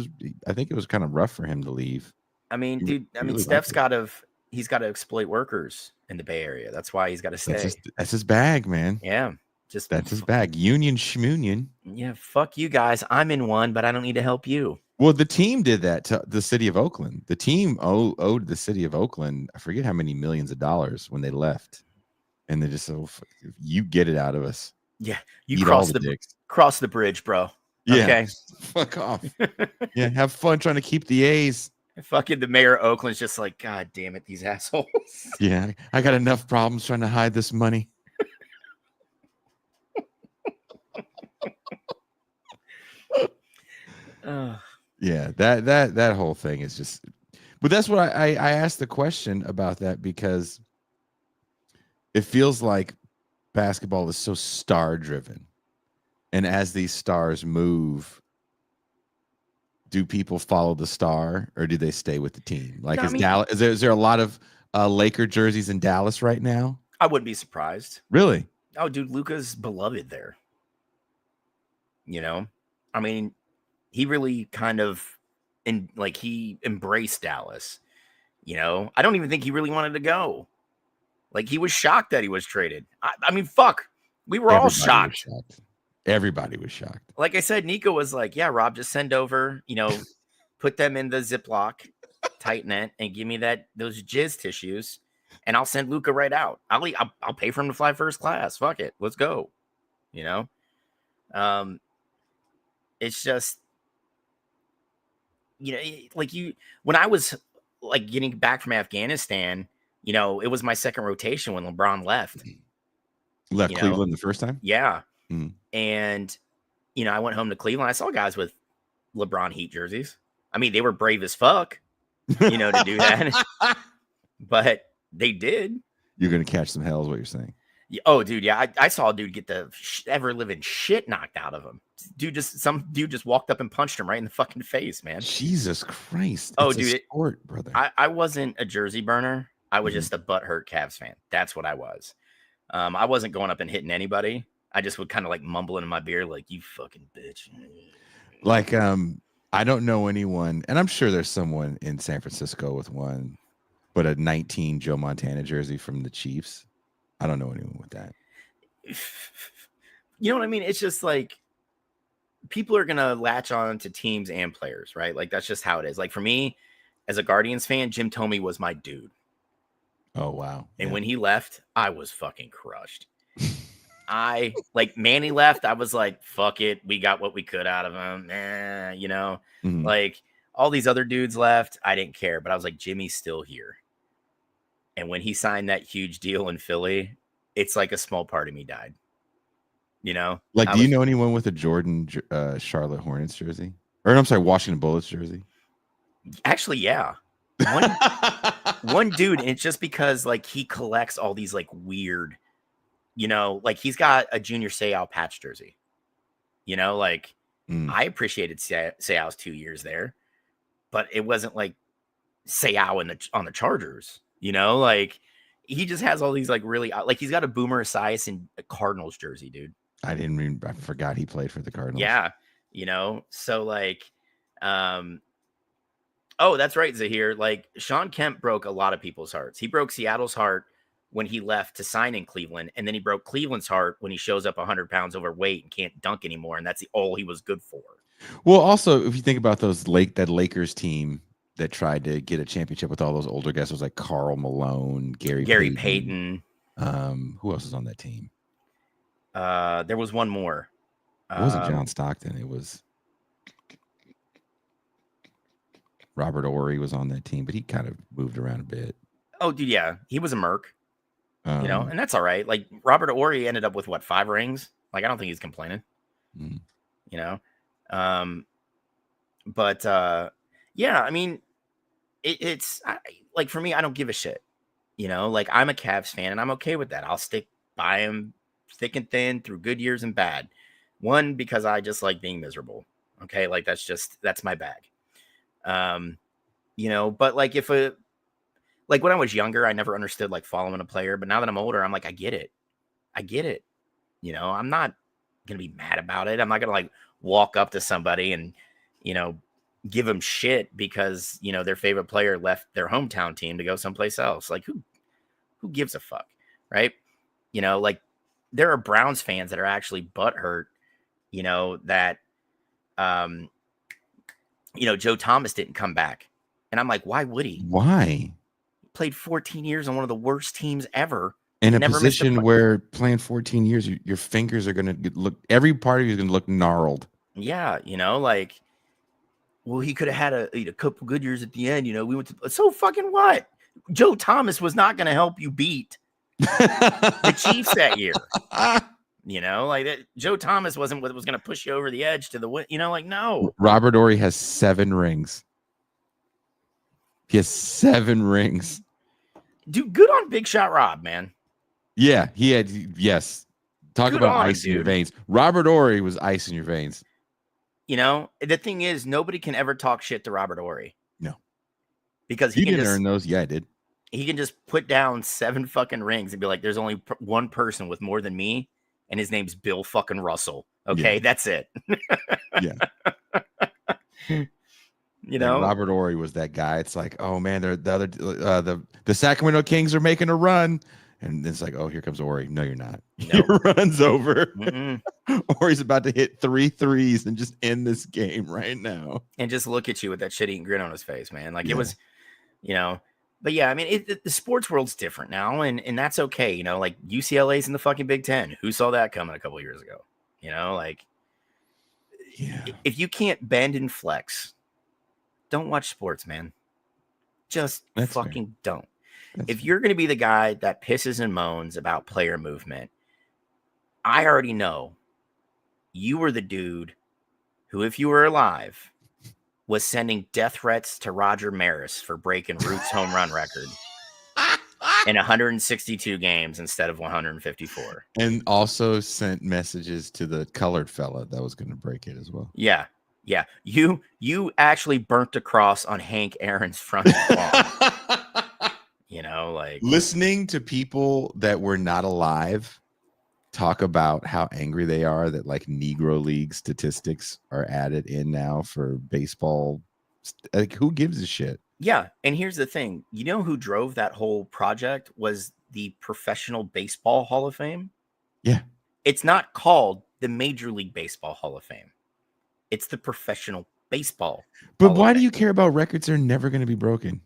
Speaker 1: I think it was kind of rough for him to leave.
Speaker 3: I mean, dude. Steph's he's got to exploit workers in the Bay Area. That's why he's got to stay.
Speaker 1: That's his bag, man.
Speaker 3: Yeah,
Speaker 1: that's his bag. Union schmunion.
Speaker 3: Yeah, fuck you guys. I'm in one, but I don't need to help you.
Speaker 1: Well, the team did that to the city of Oakland. The team owed the city of Oakland, I forget how many millions of dollars when they left. And they just you get it out of us.
Speaker 3: Yeah, you cross the bridge, bro.
Speaker 1: Yeah,
Speaker 3: okay,
Speaker 1: fuck off. Yeah, have fun trying to keep the A's.
Speaker 3: Fucking the mayor of Oakland's just like, God damn it, these assholes.
Speaker 1: Yeah, I got enough problems trying to hide this money. Yeah, that whole thing is just. But that's what I asked the question about that because it feels like basketball is so star driven, and as these stars move, do people follow the star or do they stay with the team? Like, is there a lot of Laker jerseys in Dallas right now?
Speaker 3: I wouldn't be surprised.
Speaker 1: Really?
Speaker 3: Oh, dude, Luka's beloved there. I mean, he really kind of he embraced Dallas. I don't even think he really wanted to go. Like, he was shocked that he was traded. I mean, fuck. We were all shocked.
Speaker 1: Everybody was shocked.
Speaker 3: Like I said, Nico was like, yeah, Rob, just send over, put them in the Ziploc, tighten it, and give me those jizz tissues, and I'll send Luka right out. I'll pay for him to fly first class. Fuck it. Let's go. It's just, when I was like getting back from Afghanistan, it was my second rotation when LeBron left.
Speaker 1: Left Cleveland the first time?
Speaker 3: Yeah. And, I went home to Cleveland. I saw guys with LeBron Heat jerseys. I mean, they were brave as fuck, to do that. But they did.
Speaker 1: You're going to catch some hell is what you're saying.
Speaker 3: Oh, dude, yeah, I saw a dude get the ever living shit knocked out of him. Some dude just walked up and punched him right in the fucking face, man.
Speaker 1: Jesus Christ!
Speaker 3: Oh,
Speaker 1: It's
Speaker 3: dude,
Speaker 1: a sport, brother.
Speaker 3: I wasn't a jersey burner. I was
Speaker 1: Mhm.
Speaker 3: just a butthurt Cavs fan. That's what I was. I wasn't going up and hitting anybody. I just would kind of like mumble in my beer, like, you fucking bitch.
Speaker 1: Like, I don't know anyone, and I'm sure there's someone in San Francisco with one, but a 19 Joe Montana jersey from the Chiefs. I don't know anyone with that.
Speaker 3: You know what I mean? It's just like people are gonna latch on to teams and players, right? Like that's just how it is. Like for me, as a Guardians fan, Jim Thome was my dude.
Speaker 1: Oh wow!
Speaker 3: And
Speaker 1: Yeah.
Speaker 3: when he left, I was fucking crushed. I like Manny left. I was like, fuck it. We got what we could out of him. You know,
Speaker 1: Mhm.
Speaker 3: like all these other dudes left. I didn't care, but I was like, Jimmy's still here. And when he signed that huge deal in Philly, it's like a small part of me died. You know,
Speaker 1: Like, do you know anyone with a Jordan Charlotte Hornets jersey? Or I'm sorry, Washington Bullets jersey?
Speaker 3: Actually, yeah. One dude, and it's just because like he collects all these like weird, you know, like he's got a Junior Seau patch jersey. You know, like I appreciated Seau's 2 years there, but it wasn't like Seau on the Chargers. You know, like he just has all these like really like he's got a Boomer Esiason and a Cardinals jersey, dude.
Speaker 1: I forgot he played for the Cardinals.
Speaker 3: Yeah, you know, so like, oh, that's right, Zahir. Like Sean Kemp broke a lot of people's hearts. He broke Seattle's heart when he left to sign in Cleveland, and then he broke Cleveland's heart when he shows up 100 pounds overweight and can't dunk anymore, and that's all he was good for.
Speaker 1: Well, also, if you think about that Lakers team that tried to get a championship with all those older guys, it was like Karl Malone, Gary
Speaker 3: Payton.
Speaker 1: Who else was on that team?
Speaker 3: There was one more.
Speaker 1: It wasn't John Stockton. It was Robert Ory was on that team, but he kind of moved around a bit.
Speaker 3: Oh, dude, yeah. He was a merc, you know, and that's all right. Like, Robert Ory ended up with, 5 rings? Like, I don't think he's complaining, you know? But, yeah, I mean, it's like, for me, I don't give a shit, you know? Like, I'm a Cavs fan, and I'm okay with that. I'll stick by him thick and thin through good years and bad. One, because I just like being miserable. Okay. Like that's my bag. You know, but like like when I was younger, I never understood like following a player, but now that I'm older, I'm like, I get it. You know, I'm not going to be mad about it. I'm not going to like walk up to somebody and, you know, give them shit because, you know, their favorite player left their hometown team to go someplace else. Like who gives a fuck? Right. You know, like, there are Browns fans that are actually butthurt, you know, that, you know, Joe Thomas didn't come back. And I'm like, why would he?
Speaker 1: Why?
Speaker 3: He played 14 years on one of the worst teams ever.
Speaker 1: In a position where playing 14 years, your fingers are going to look, every part of you is going to look gnarled.
Speaker 3: Yeah. You know, like, well, he could have had a couple good years at the end. You know, we went to, so fucking what? Joe Thomas was not going to help you beat the Chiefs that year. You know, like that. Joe Thomas wasn't what was going to push you over the edge to the win. You know, like no.
Speaker 1: Robert Ory has 7 rings. He has 7 rings.
Speaker 3: Dude, good on Big Shot Rob, man.
Speaker 1: Yeah, he had. Yes, talk
Speaker 3: Good
Speaker 1: about
Speaker 3: on,
Speaker 1: ice in your
Speaker 3: dude.
Speaker 1: veins. Robert Ory was ice in your veins.
Speaker 3: You know, the thing is, nobody can ever talk shit to Robert Ory.
Speaker 1: No,
Speaker 3: because
Speaker 1: he didn't earn those. Yeah, I did.
Speaker 3: He can just put down 7 fucking rings and be like, "There's only one person with more than me." And his name's Bill fucking Russell. Okay, yeah. That's it.
Speaker 1: Yeah.
Speaker 3: You know,
Speaker 1: like Robert Ory was that guy. It's like, oh man, the Sacramento Kings are making a run, and it's like, oh, here comes Ory. No, you're not. Nope. Your run's over. Ory's about to hit 3 threes and just end this game right now.
Speaker 3: And just look at you with that shit-eating grin on his face, man. Like it was, you know. But yeah, I mean, the sports world's different now, and that's okay. You know, like UCLA's in the fucking Big Ten. Who saw that coming a couple years ago? You know, like, if you can't bend and flex, don't watch sports, man. Just that's fucking fair. Don't. If you're going to be the guy that pisses and moans about player movement, I already know you were the dude who, if you were alive, was sending death threats to Roger Maris for breaking Root's home run record. in 162 games instead of 154.
Speaker 1: And also sent messages to the colored fella that was going to break it as well.
Speaker 3: Yeah. Yeah. You actually burnt a cross on Hank Aaron's front lawn. You know, like
Speaker 1: listening to people that were not alive talk about how angry they are that like Negro League statistics are added in now for baseball. Like, who gives a shit?
Speaker 3: Yeah. And here's the thing. You know who drove that whole project was the Professional Baseball Hall of Fame.
Speaker 1: Yeah.
Speaker 3: It's not called the Major League Baseball Hall of Fame. It's the Professional Baseball.
Speaker 1: But why do you care about records that are never going to be broken?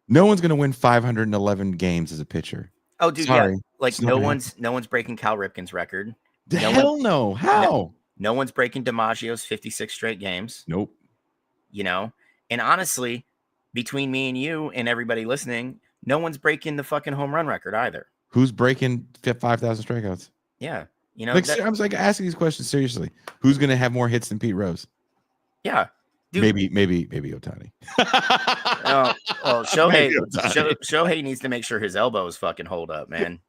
Speaker 1: No one's going to win 511 games as a pitcher.
Speaker 3: Oh, dude,
Speaker 1: sorry.
Speaker 3: Yeah. Like no one's breaking Cal Ripken's record.
Speaker 1: No. How?
Speaker 3: No one's breaking DiMaggio's 56 straight games.
Speaker 1: Nope.
Speaker 3: You know, and honestly, between me and you and everybody listening, no one's breaking the fucking home run record either.
Speaker 1: Who's breaking 5,000 strikeouts?
Speaker 3: Yeah. You know,
Speaker 1: like, I was like asking these questions seriously. Who's going to have more hits than Pete Rose?
Speaker 3: Yeah. Dude.
Speaker 1: Maybe Otani.
Speaker 3: Well, Shohei needs to make sure his elbows fucking hold up, man.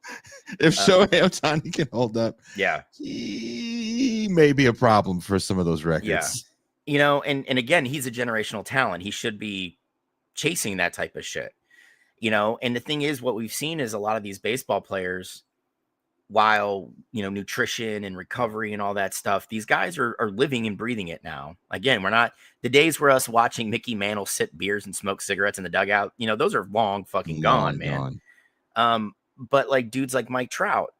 Speaker 1: If Shohei Otani can hold up,
Speaker 3: yeah,
Speaker 1: he may be a problem for some of those records.
Speaker 3: Yeah. You know, and again, he's a generational talent. He should be chasing that type of shit. You know, and the thing is, what we've seen is a lot of these baseball players, while, you know, nutrition and recovery and all that stuff, these guys are living and breathing it now. Again, we're not the days where us watching Mickey Mantle sip beers and smoke cigarettes in the dugout, you know, those are long fucking gone, man. But like dudes like Mike Trout,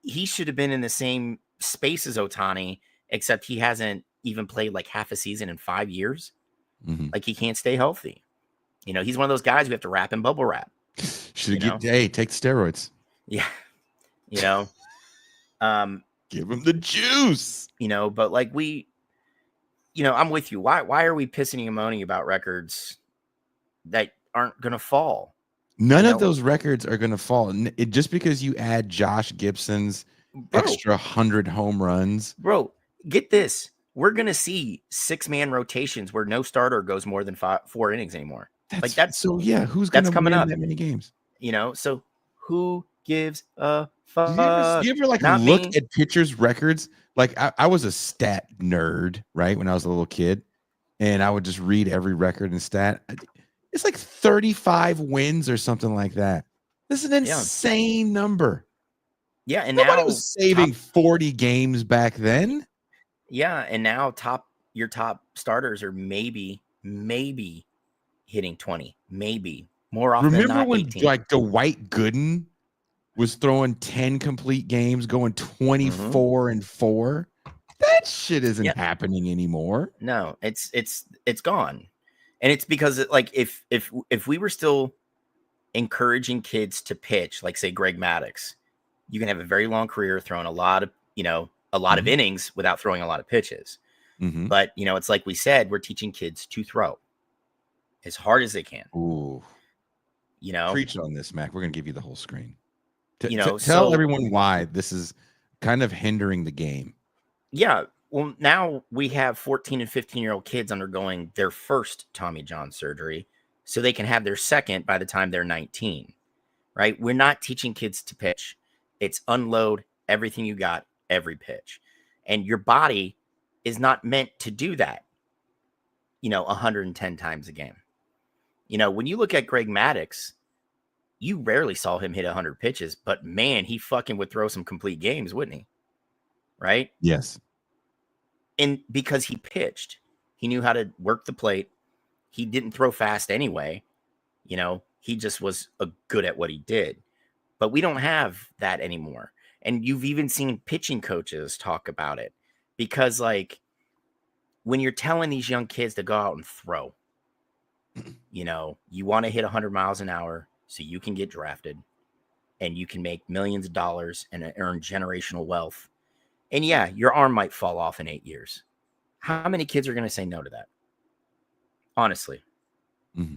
Speaker 3: he should have been in the same space as Otani, except he hasn't even played like half a season in 5 years.
Speaker 1: Mm-hmm.
Speaker 3: Like he can't stay healthy. You know, he's one of those guys we have to wrap in bubble wrap.
Speaker 1: Should have take steroids.
Speaker 3: Yeah. You know,
Speaker 1: give him the juice,
Speaker 3: you know, but like you know, I'm with you. Why are we pissing and moaning about records that aren't going to fall?
Speaker 1: None of those records are going to fall. Just because you add Josh Gibson's extra 100 home runs.
Speaker 3: Bro, get this. We're going to see 6-man rotations where no starter goes more than 4 innings anymore. Who's
Speaker 1: going to win that many games?
Speaker 3: You know, so who gives a fuck?
Speaker 1: Do you ever like look at pitchers' records? Like I was a stat nerd, right? When I was a little kid, and I would just read every record and stat. It's like 35 wins or something like that. This is an insane number.
Speaker 3: Yeah, and
Speaker 1: nobody
Speaker 3: now
Speaker 1: was saving 40 games back then.
Speaker 3: Yeah, and now your top starters are maybe hitting 20, maybe more often than not.
Speaker 1: When
Speaker 3: 18.
Speaker 1: like Dwight Gooden was throwing 10 complete games, going 24-4. That shit isn't happening anymore.
Speaker 3: No, it's gone, and it's because like if we were still encouraging kids to pitch, like say Greg Maddux, you can have a very long career throwing a lot of of innings without throwing a lot of pitches.
Speaker 1: Mm-hmm.
Speaker 3: But you know, it's like we said, we're teaching kids to throw as hard as they can.
Speaker 1: Ooh,
Speaker 3: you know,
Speaker 1: preach on this, Mac. We're gonna give you the whole screen.
Speaker 3: Tell
Speaker 1: everyone why this is kind of hindering the game.
Speaker 3: Yeah. Well, now we have 14 and 15-year-old kids undergoing their first Tommy John surgery so they can have their second by the time they're 19, right? We're not teaching kids to pitch. It's unload everything you got, every pitch. And your body is not meant to do that, 110 times a game. When you look at Greg Maddux, you rarely saw him hit 100 pitches, but man, he fucking would throw some complete games, wouldn't he? Right?
Speaker 1: Yes.
Speaker 3: And because he pitched, he knew how to work the plate. He didn't throw fast anyway. He just was good at what he did. But we don't have that anymore. And you've even seen pitching coaches talk about it because, like, when you're telling these young kids to go out and throw, you want to hit 100 miles an hour so you can get drafted and you can make millions of dollars and earn generational wealth. And yeah, your arm might fall off in 8 years. How many kids are going to say no to that? Honestly.
Speaker 1: Mm-hmm.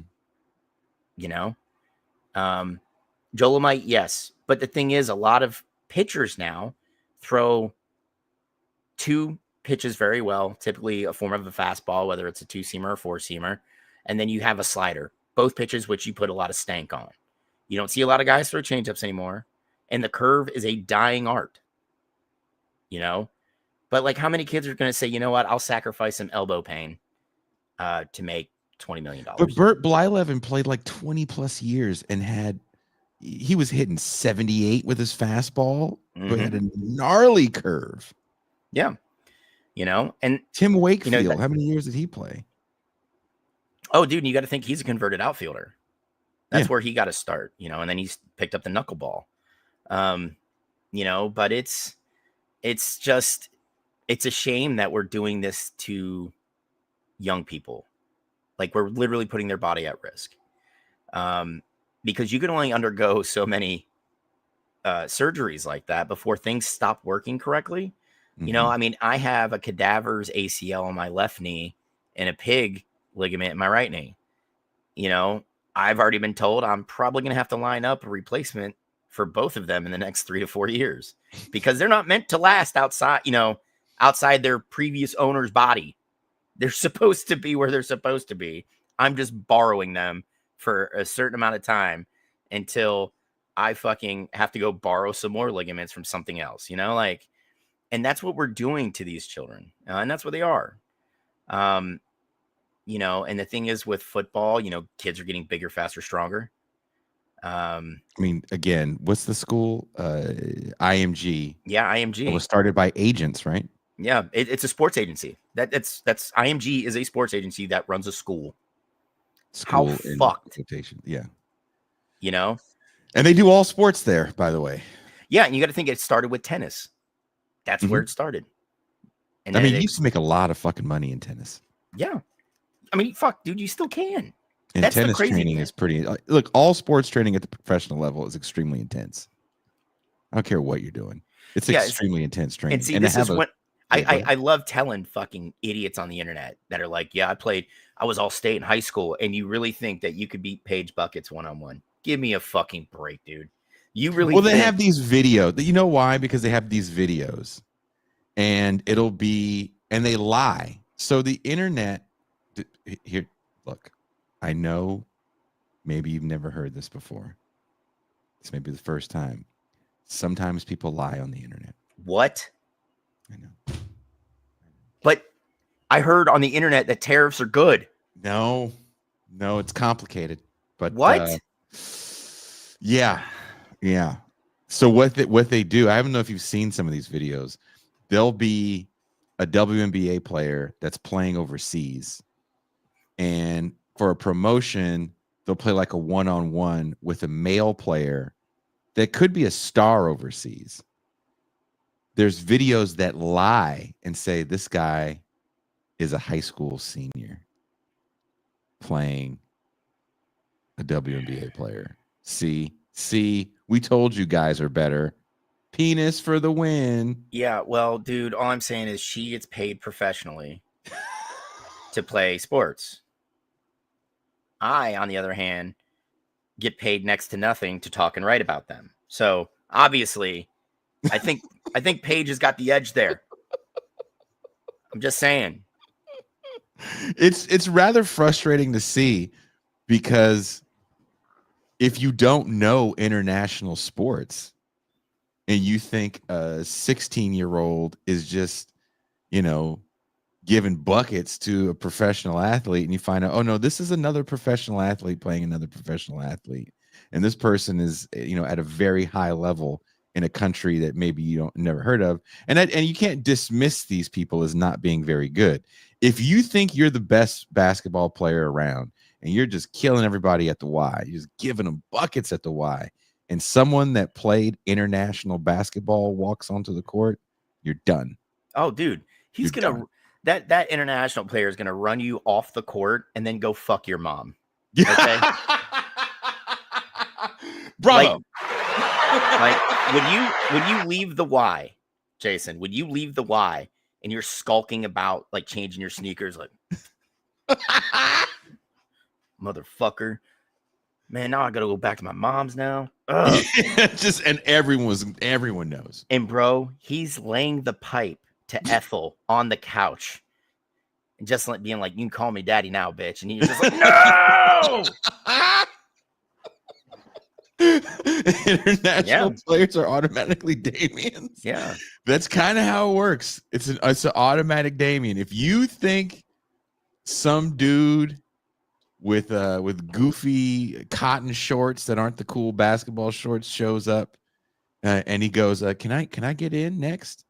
Speaker 3: Dolomite, yes. But the thing is, a lot of pitchers now throw 2 pitches very well, typically a form of a fastball, whether it's a 2-seamer or 4-seamer. And then you have a slider, both pitches which you put a lot of stank on. You don't see a lot of guys throw changeups anymore. And the curve is a dying art. But like, how many kids are going to say, you know what, I'll sacrifice some elbow pain to make $20 million?
Speaker 1: But Bert Bly played like 20 plus years and he was hitting 78 with his fastball, but had a gnarly curve.
Speaker 3: Yeah. And
Speaker 1: Tim Wakefield, how many years did he play?
Speaker 3: Oh, dude, you got to think he's a converted outfielder. That's where he got to start, and then he's picked up the knuckleball. But it's a shame that we're doing this to young people. Like, we're literally putting their body at risk. Because you can only undergo so many surgeries like that before things stop working correctly. I mean, I have a cadaver's ACL on my left knee and a pig ligament in my right knee. I've already been told I'm probably going to have to line up a replacement for both of them in the next 3 to 4 years because they're not meant to last outside their previous owner's body. They're supposed to be where they're supposed to be. I'm just borrowing them for a certain amount of time until I fucking have to go borrow some more ligaments from something else, and that's what we're doing to these children. And that's what they are. And the thing is with football, kids are getting bigger, faster, stronger.
Speaker 1: I mean, again, what's the school? IMG.
Speaker 3: Yeah, IMG.
Speaker 1: It was started by agents, right?
Speaker 3: Yeah, it's a sports agency. That's IMG is a sports agency that runs a school. How fucked?
Speaker 1: Yeah.
Speaker 3: And
Speaker 1: they do all sports there, by the way.
Speaker 3: Yeah, and you got to think it started with tennis. That's where it started. And
Speaker 1: you used to make a lot of fucking money in tennis.
Speaker 3: Yeah. I mean, fuck, dude, you still can.
Speaker 1: And
Speaker 3: that's
Speaker 1: tennis training is pretty. Look, all sports training at the professional level is extremely intense. I don't care what you're doing. It's extremely intense training.
Speaker 3: And see, this is what I love telling fucking idiots on the internet that are like, yeah, I was all state in high school, and you really think that you could beat Paige Buckets one-on-one? Give me a fucking break, dude. You really
Speaker 1: they have these videos. You know why? Because they have these videos, and and they lie. So the internet, here, look, I know maybe you've never heard this before. This may be the first time. Sometimes people lie on the internet.
Speaker 3: What?
Speaker 1: I know.
Speaker 3: But I heard on the internet that tariffs are good.
Speaker 1: No, it's complicated. But
Speaker 3: what?
Speaker 1: Yeah. So what they do, I don't know if you've seen some of these videos. There'll be a WNBA player that's playing overseas, and for a promotion, they'll play like a one-on-one with a male player that could be a star overseas. There's videos that lie and say this guy is a high school senior playing a WNBA player. See, we told you guys are better. Penis for the win.
Speaker 3: Yeah, well, dude, all I'm saying is she gets paid professionally to play sports. I, on the other hand, get paid next to nothing to talk and write about them. So obviously, I think Paige has got the edge there. I'm just saying.
Speaker 1: It's rather frustrating to see, because if you don't know international sports and you think a 16-year-old is just, giving buckets to a professional athlete, and you find out, oh no, this is another professional athlete playing another professional athlete, and this person is, at a very high level in a country that maybe you never heard of, and you can't dismiss these people as not being very good. If you think you're the best basketball player around and you're just killing everybody at the Y, you're just giving them buckets at the Y, and someone that played international basketball walks onto the court, you're done.
Speaker 3: Oh, dude, he's gonna. That international player is going to run you off the court and then go fuck your mom. Okay?
Speaker 1: Bravo.
Speaker 3: Like would you leave the Y, Jason? Would you leave the Y and you're skulking about like changing your sneakers like motherfucker? Man, now I got to go back to my mom's now.
Speaker 1: And everyone knows.
Speaker 3: And bro, he's laying the pipe to Ethel on the couch and just like being like, you can call me daddy now, bitch. And you're just like, no.
Speaker 1: International
Speaker 3: Yeah.
Speaker 1: players are automatically Damians.
Speaker 3: Yeah.
Speaker 1: That's kind of how it works. It's an automatic Damian. If you think some dude with goofy cotton shorts that aren't the cool basketball shorts shows up and he goes, can I get in next?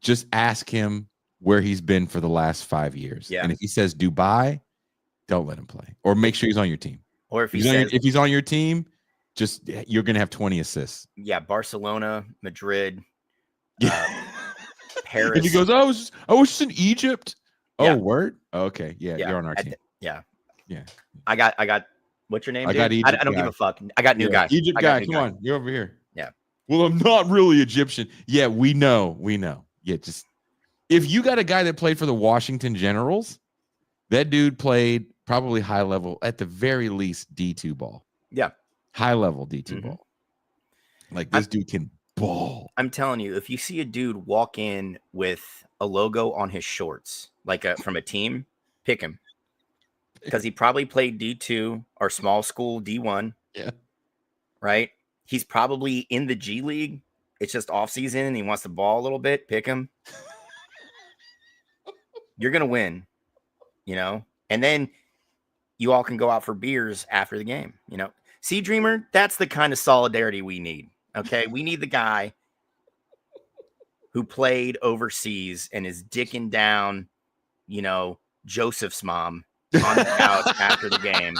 Speaker 1: Just ask him where he's been for the last 5 years.
Speaker 3: Yeah.
Speaker 1: And if he says Dubai, don't let him play, or make sure he's on your team.
Speaker 3: Or if
Speaker 1: If he's on your team, just you're gonna have 20 assists.
Speaker 3: Yeah, Barcelona, Madrid,
Speaker 1: Yeah.
Speaker 3: Paris.
Speaker 1: And he goes, I was just in Egypt.
Speaker 3: Yeah.
Speaker 1: Oh, word. Okay, yeah, you're on our team.
Speaker 3: Yeah.
Speaker 1: Yeah.
Speaker 3: I got. What's your name?
Speaker 1: I
Speaker 3: dude?
Speaker 1: got Egypt
Speaker 3: I don't
Speaker 1: guy.
Speaker 3: give a fuck. I got new guy.
Speaker 1: Egypt
Speaker 3: I got
Speaker 1: guy,
Speaker 3: new
Speaker 1: come on, you're over here.
Speaker 3: Yeah.
Speaker 1: Well, I'm not really Egyptian. Yeah, we know. Yeah, just if you got a guy that played for the Washington Generals, that dude played probably high level, at the very least D2 ball.
Speaker 3: Yeah.
Speaker 1: High level D2 ball. Like this dude can ball.
Speaker 3: I'm telling you, if you see a dude walk in with a logo on his shorts, like from a team, pick him. Because he probably played D2 or small school D1.
Speaker 1: Yeah.
Speaker 3: Right? He's probably in the G League. It's just off season and he wants to ball a little bit. Pick him. You're going to win, and then you all can go out for beers after the game, See, Dreamer, that's the kind of solidarity we need. Okay. We need the guy who played overseas and is dicking down, Joseph's mom on the couch after the game.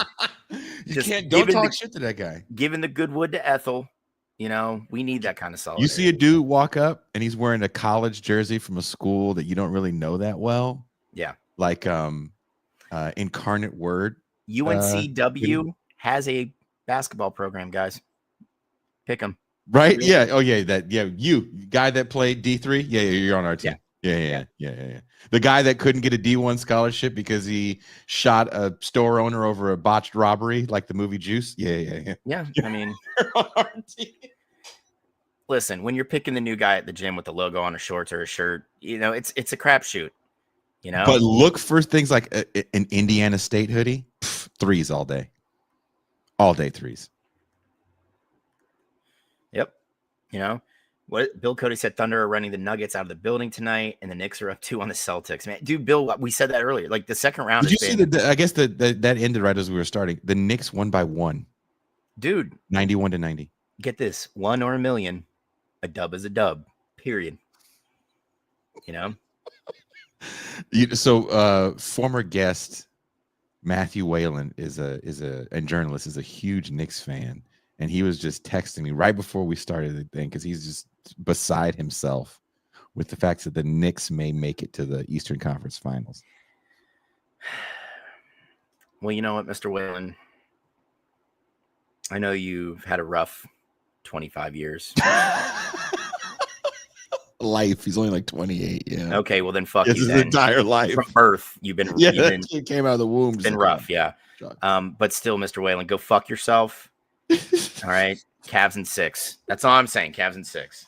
Speaker 1: Don't talk shit to that guy.
Speaker 3: Giving the good wood to Ethel. We need that kind of solidarity.
Speaker 1: You see a dude walk up and he's wearing a college jersey from a school that you don't really know that well.
Speaker 3: Yeah.
Speaker 1: Like Incarnate Word.
Speaker 3: UNCW has a basketball program, guys. Pick them.
Speaker 1: Right? Yeah. Oh, yeah. You guy that played D3. Yeah, you're on our team. Yeah. The guy that couldn't get a D1 scholarship because he shot a store owner over a botched robbery, like the movie Juice. Yeah.
Speaker 3: Yeah. I mean, listen, when you're picking the new guy at the gym with the logo on his shorts or a shirt, it's a crapshoot.
Speaker 1: But look for things like an Indiana State hoodie. Threes all day threes.
Speaker 3: Yep. What Bill Cody said, Thunder are running the Nuggets out of the building tonight, and the Knicks are up 2 on the Celtics. Man, dude, Bill, we said that earlier. Like the second round.
Speaker 1: Did you see that? I guess that ended right as we were starting. The Knicks won by 1.
Speaker 3: Dude,
Speaker 1: 91-90.
Speaker 3: Get this: 1 or a million. A dub is a dub. Period.
Speaker 1: So former guest Matthew Whalen is a journalist, is a huge Knicks fan, and he was just texting me right before we started the thing because he's just beside himself with the fact that the Knicks may make it to the Eastern Conference Finals.
Speaker 3: Well, you know what, Mr. Whalen, I know you've had a rough 25 years.
Speaker 1: Life. He's only like 28. Yeah.
Speaker 3: Okay. Well, then fuck you.
Speaker 1: His entire life
Speaker 3: from birth. You've been.
Speaker 1: He came out of the womb.
Speaker 3: It's been rough. Yeah. But still, Mr. Whalen, go fuck yourself. All right. Cavs in 6. That's all I'm saying. Cavs in 6.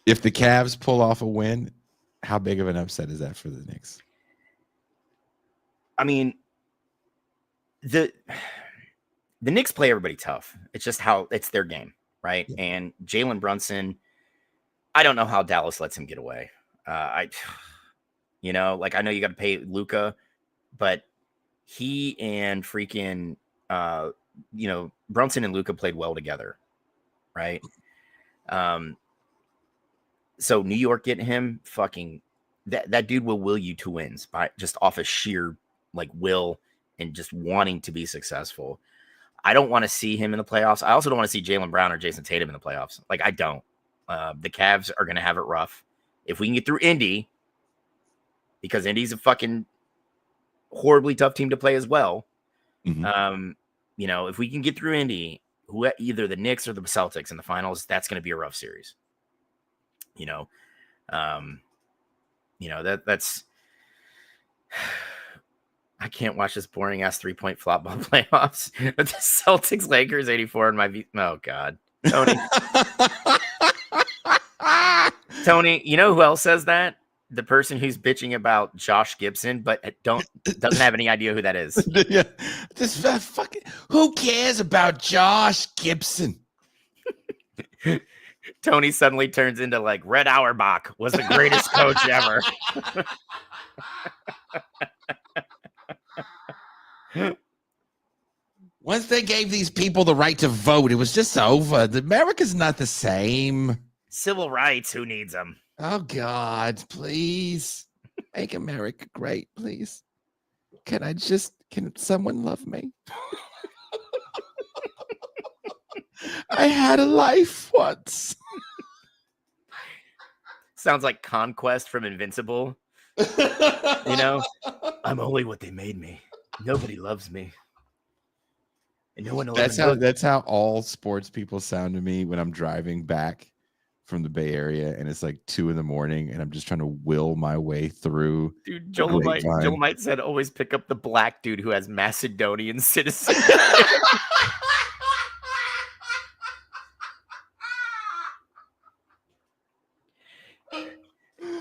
Speaker 1: If the Cavs pull off a win, how big of an upset is that for the Knicks?
Speaker 3: I mean, the Knicks play everybody tough. It's just how it's their game, right? Yeah. And Jalen Brunson, I don't know how Dallas lets him get away. I know you got to pay Luka, but he and freaking, Brunson and Luka played well together, right? So New York getting him, fucking that dude will you to wins by just off of sheer will and just wanting to be successful. I don't want to see him in the playoffs. I also don't want to see Jaylen Brown or Jason Tatum in the playoffs. I don't. The Cavs are going to have it rough. If we can get through Indy, because Indy's a fucking horribly tough team to play as well. Mm-hmm. If we can get through Indy, either the Knicks or the Celtics in the finals, that's going to be a rough series. That's I can't watch this boring ass 3-point flop ball playoffs. The Celtics Lakers 84 in my oh god. Tony, you know who else says that? the person who's bitching about Josh Gibson, but doesn't have any idea who that is.
Speaker 1: Yeah, this fucking. Who cares about Josh Gibson?
Speaker 3: Tony suddenly turns into like Red Auerbach was the greatest coach ever.
Speaker 1: Once they gave these people the right to vote, it was just over. America's not the same.
Speaker 3: Civil rights, who needs them?
Speaker 1: Oh, God, please. Make America great, please. Can someone love me? I had a life once.
Speaker 3: Sounds like Conquest from Invincible. You know, I'm only what they made me. Nobody loves me. And no one will
Speaker 1: that's how all sports people sound to me when I'm driving back from the Bay Area and it's like 2 a.m. and I'm just trying to will my way through.
Speaker 3: Dude, Joel might said always pick up the black dude who has Macedonian citizenship.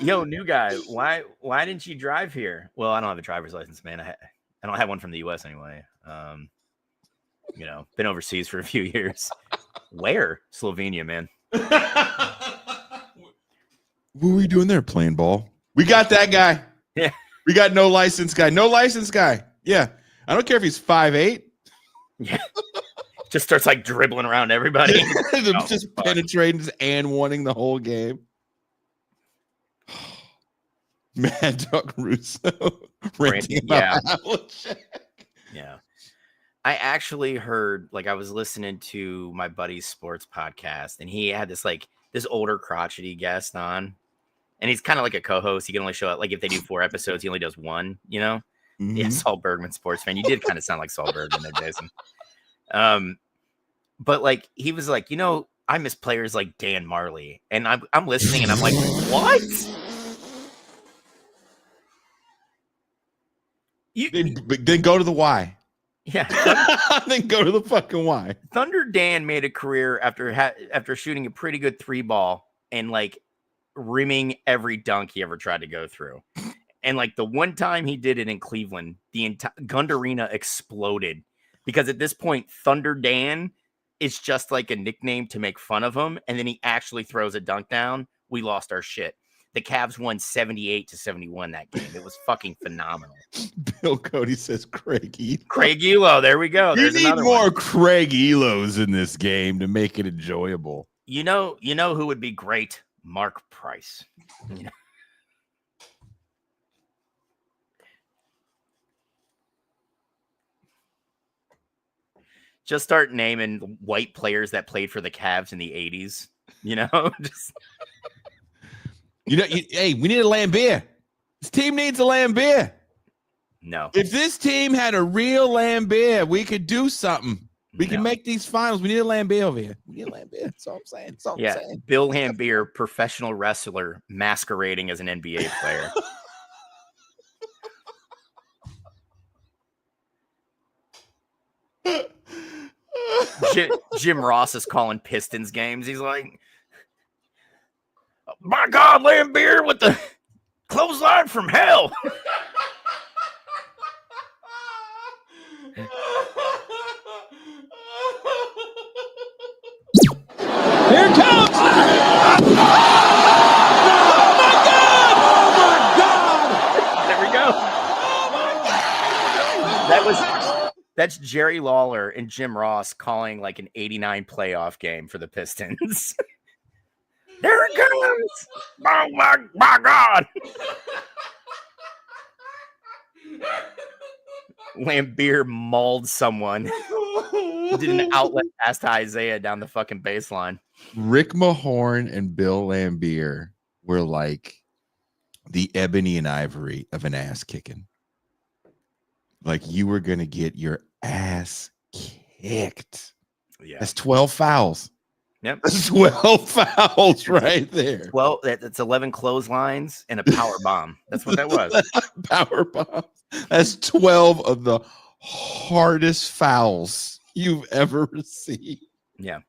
Speaker 3: Yo, new guy, why didn't you drive here? Well, I don't have a driver's license, man. I don't have one from the U.S. anyway. Been overseas for a few years. Where? Slovenia, man.
Speaker 1: What were we doing there? Playing ball. We got that guy.
Speaker 3: Yeah.
Speaker 1: We got no license guy. No license guy. Yeah. I don't care if he's 5'8".
Speaker 3: Yeah. Just starts like dribbling around everybody.
Speaker 1: Just penetrating and wanting the whole game. Mad Dog Russo ranting about Havlicek.
Speaker 3: Yeah. I actually heard, like, I was listening to my buddy's sports podcast, and he had this older crotchety guest on, and he's kind of like a co-host. He can only show up, like, if they do 4 episodes, he only does 1, you know? Mm-hmm. Yeah, Saul Bergman, sports fan. You did kind of sound like Saul Bergman there, Jason. But, like, he was like, I miss players like Dan Marley, and I'm listening, and I'm like, what?
Speaker 1: Then go to the why.
Speaker 3: Yeah.
Speaker 1: Then go to the fucking why.
Speaker 3: Thunder Dan made a career after shooting a pretty good 3-ball and like rimming every dunk he ever tried to go through. And like the one time he did it in Cleveland, the entire Gund Arena exploded because at this point, Thunder Dan is just like a nickname to make fun of him. And then he actually throws a dunk down. We lost our shit. The Cavs won 78-71 that game. It was fucking phenomenal.
Speaker 1: Bill Cody says Craig Elo.
Speaker 3: Craig Elo. There we go.
Speaker 1: There's you need more one. Craig Elos in this game to make it enjoyable.
Speaker 3: You know who would be great? Mark Price. Just start naming white players that played for the Cavs in the 80s. Just...
Speaker 1: hey, we need a Lambeer. This team needs a Lambeer.
Speaker 3: No.
Speaker 1: If this team had a real Lambeer, we could do something. We can make these finals. We need a Lambeer over here. We need a Lambeer. That's all I'm saying. That's all I'm saying.
Speaker 3: Bill Lambeer, professional wrestler, masquerading as an NBA player. Jim Ross is calling Pistons games. He's like, my God, Lambeer with the clothesline from hell.
Speaker 4: Here it comes. Oh my God! Oh my God!
Speaker 3: There we go. Oh my God! That's Jerry Lawler and Jim Ross calling like an 89 playoff game for the Pistons. There it goes! Oh my God! Lambeer mauled someone. Did an outlet pass to Isaiah down the fucking baseline.
Speaker 1: Rick Mahorn and Bill Lambeer were like the ebony and ivory of an ass kicking. Like you were gonna get your ass kicked.
Speaker 3: Yeah,
Speaker 1: that's 12 fouls.
Speaker 3: Yep,
Speaker 1: that's 12 fouls right there.
Speaker 3: Well, that's 11 clotheslines and a power bomb. That's what that was.
Speaker 1: Power bomb. That's 12 of the hardest fouls you've ever received.
Speaker 3: Yeah.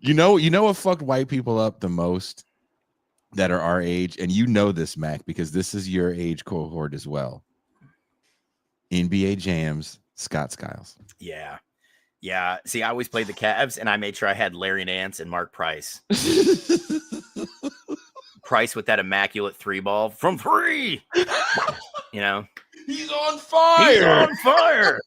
Speaker 1: You know what fucked white people up the most that are our age, and you know this, Mac, because this is your age cohort as well. NBA Jams, Scott Skiles.
Speaker 3: Yeah. Yeah. See, I always played the Cavs, and I made sure I had Larry Nance and Mark Price. Price with that immaculate 3-ball from 3. You know,
Speaker 1: He's on fire.
Speaker 3: he's on fire.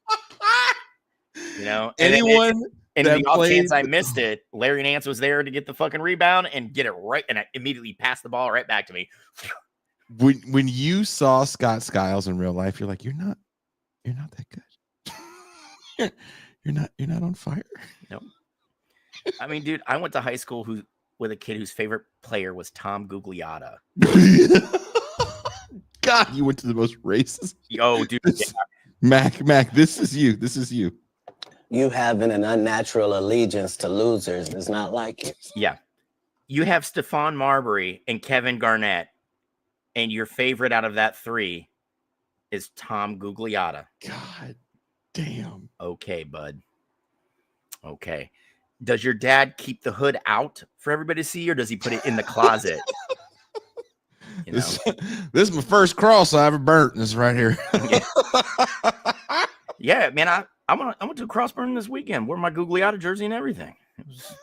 Speaker 3: You know, and
Speaker 1: Anyone
Speaker 3: and
Speaker 1: that
Speaker 3: the off chance
Speaker 1: played-
Speaker 3: I missed it, Larry Nance was there to get the fucking rebound and get it right, and I immediately passed the ball right back to me.
Speaker 1: when you saw Scott Skiles in real life, you're like, you're not that good. you're not on fire.
Speaker 3: Nope. I mean, dude, I went to high school with a kid whose favorite player was Tom Gugliotta.
Speaker 1: God, you went to the most racist.
Speaker 3: Oh, dude. Yeah.
Speaker 1: Mac, this is you. This is you.
Speaker 5: You having an unnatural allegiance to losers is not like it.
Speaker 3: Yeah. You have Stephon Marbury and Kevin Garnett, and your favorite out of that 3 is Tom Gugliotta.
Speaker 1: God damn.
Speaker 3: Okay, bud. Okay. Does your dad keep the hood out for everybody to see, or does he put it in the closet? You know?
Speaker 1: This is my first cross I ever burnt. This right here.
Speaker 3: Yeah, man. I went to a cross burn this weekend. Wore my Gugliotta jersey and everything. It was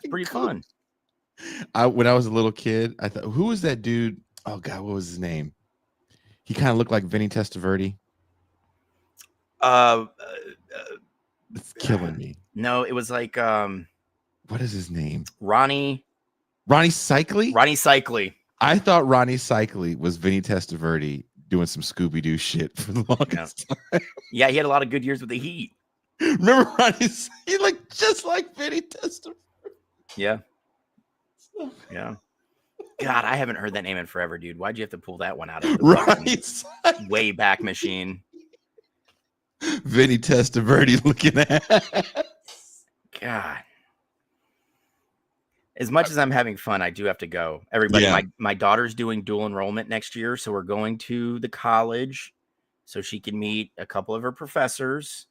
Speaker 3: pretty fun.
Speaker 1: When I was a little kid, I thought, who was that dude? Oh God, what was his name? He kind of looked like Vinny Testaverde. It's killing me.
Speaker 3: No, it was like
Speaker 1: What is his name?
Speaker 3: Ronnie
Speaker 1: Cycli?
Speaker 3: Cycli.
Speaker 1: I thought Ronnie Cycli was Vinny Testaverde doing some Scooby-Doo shit for the longest time.
Speaker 3: Yeah, he had a lot of good years with the Heat.
Speaker 1: Remember Ronnie? He looked just like Vinny Testaverde.
Speaker 3: Yeah. Yeah. God, I haven't heard that name in forever, dude. Why'd you have to pull that one out of the
Speaker 1: Ronnie
Speaker 3: fucking way back machine?
Speaker 1: Vinny Testaverde looking at.
Speaker 3: God. As much as I'm having fun, I do have to go. Everybody,
Speaker 1: Yeah.
Speaker 3: my daughter's doing dual enrollment next year, so we're going to the college so she can meet a couple of her professors.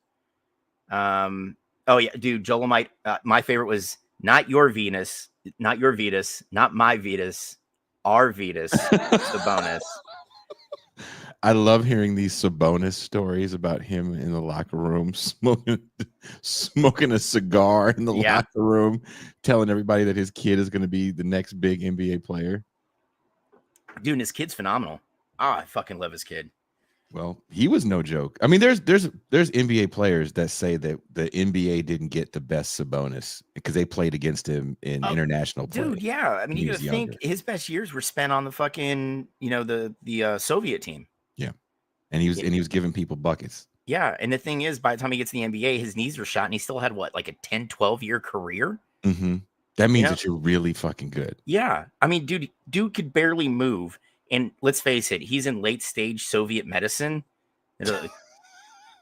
Speaker 3: Oh yeah, dude, Jolemite. My favorite was not your Venus, not your Vetus, not my Vetus, our Vetus. The bonus.
Speaker 1: I love hearing these Sabonis stories about him in the locker room smoking a cigar in the locker room, telling everybody that his kid is going to be the next big NBA player.
Speaker 3: Dude, and his kid's phenomenal. Oh, I fucking love his kid.
Speaker 1: Well, he was no joke. I mean, there's NBA players that say that the NBA didn't get the best Sabonis because they played against him in international play.
Speaker 3: Dude, yeah. I mean, you
Speaker 1: He was
Speaker 3: gotta think
Speaker 1: younger.
Speaker 3: his best years were spent on the fucking, the Soviet team.
Speaker 1: Yeah. And he was giving people buckets.
Speaker 3: Yeah. And the thing is, by the time he gets to the NBA, his knees were shot and he still had what, like a 10, 12-year career?
Speaker 1: Mm-hmm. That means that you're really fucking good.
Speaker 3: Yeah. I mean, dude could barely move. And let's face it, he's in late stage Soviet medicine.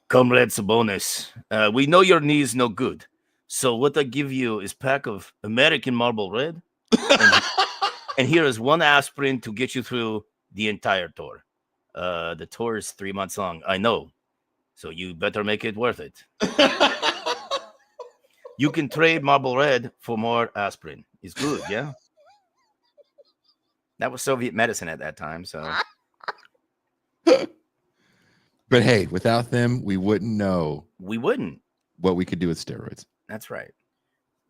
Speaker 3: Comrade Sabonis, we know your knee is no good. So what I give you is pack of American Marble Red. And here is one aspirin to get you through the entire tour. The tour is 3 months long. I know. So you better make it worth it. You can trade Marble Red for more aspirin. It's good, yeah? That was Soviet medicine at that time, so.
Speaker 1: But hey, without them, we wouldn't know.
Speaker 3: We wouldn't.
Speaker 1: What we could do with steroids.
Speaker 3: That's right.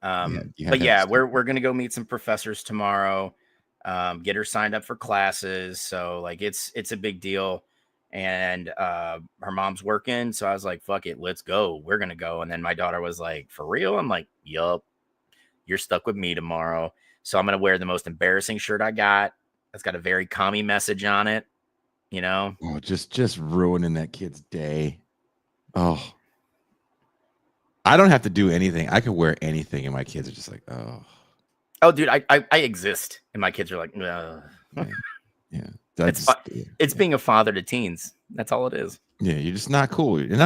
Speaker 3: We're gonna go meet some professors tomorrow. Get her signed up for classes. So like it's a big deal. And her mom's working, so I was like, "Fuck it, let's go. We're gonna go." And then my daughter was like, "For real?" I'm like, "Yup. You're stuck with me tomorrow." So I'm gonna wear the most embarrassing shirt I got. It's got a very commie message on it.
Speaker 1: Oh, just ruining that kid's day. Oh, I don't have to do anything. I can wear anything, and my kids are just like,
Speaker 3: oh, dude, I exist, and my kids are like, ugh.
Speaker 1: Yeah.
Speaker 3: It's being a father to teens. That's all it is.
Speaker 1: Yeah, you're just not cool. And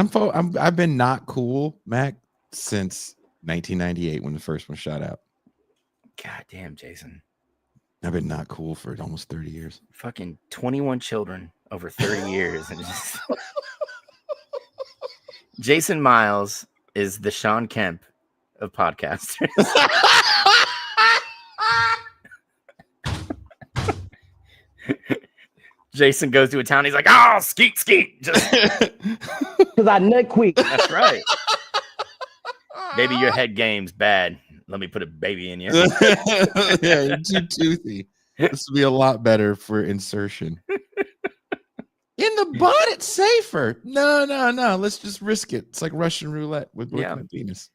Speaker 1: I've been not cool, Mac, since 1998 when the first one shot out.
Speaker 3: God damn, Jason.
Speaker 1: I've been not cool for almost 30 years.
Speaker 3: Fucking 21 children over 30 years. And just... Jason Miles is the Sean Kemp of podcasters. Jason goes to a town. He's like, oh, skeet. Just
Speaker 4: Because I nut quick.
Speaker 3: that's right. Baby, your head game's bad. Let me put a baby in you.
Speaker 1: Yeah, you're too toothy. This will be a lot better for insertion. In the butt, it's safer. No. Let's just risk it. It's like Russian roulette with looking at penis.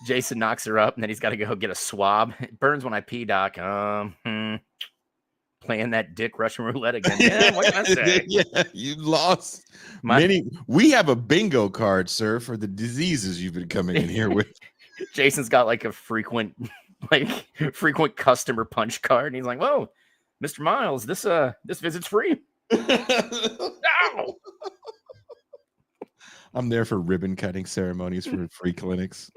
Speaker 3: Jason knocks her up, and then he's got to go get a swab. It burns when I pee, Doc. Playing that dick Russian roulette again. Yeah, what can I say?
Speaker 1: Yeah, you lost many. We have a bingo card, sir, for the diseases you've been coming in here with.
Speaker 3: Jason's got like a frequent customer punch card, and he's like, "Whoa, Mr. Miles, this visit's free." Ow!
Speaker 1: I'm there for ribbon cutting ceremonies for free clinics.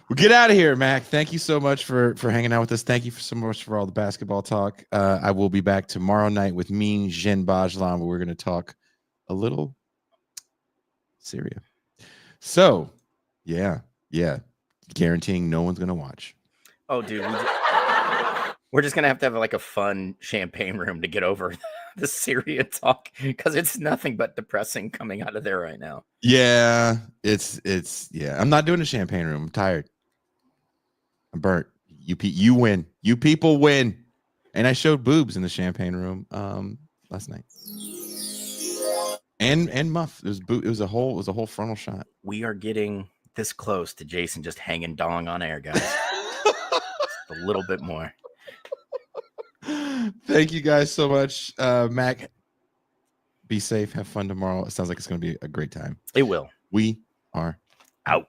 Speaker 1: We'll get out of here, Mac. Thank you so much for hanging out with us. Thank you so much for all the basketball talk. I will be back tomorrow night with Mean Jen Bajlan, where we're going to talk a little Syria. So, yeah, guaranteeing no one's going to watch.
Speaker 3: Oh, dude, we're just gonna have to have like a fun champagne room to get over the Syria talk because it's nothing but depressing coming out of there right now.
Speaker 1: Yeah, it's I'm not doing a champagne room. I'm tired. I'm burnt. You win. You people win. And I showed boobs in the champagne room last night. And muff. It was a whole frontal shot.
Speaker 3: We are getting this close to Jason just hanging dong on air, guys. Just a little bit more.
Speaker 1: Thank you guys so much. Mac, be safe. Have fun tomorrow. It sounds like it's going to be a great time.
Speaker 3: It will.
Speaker 1: We are
Speaker 3: out.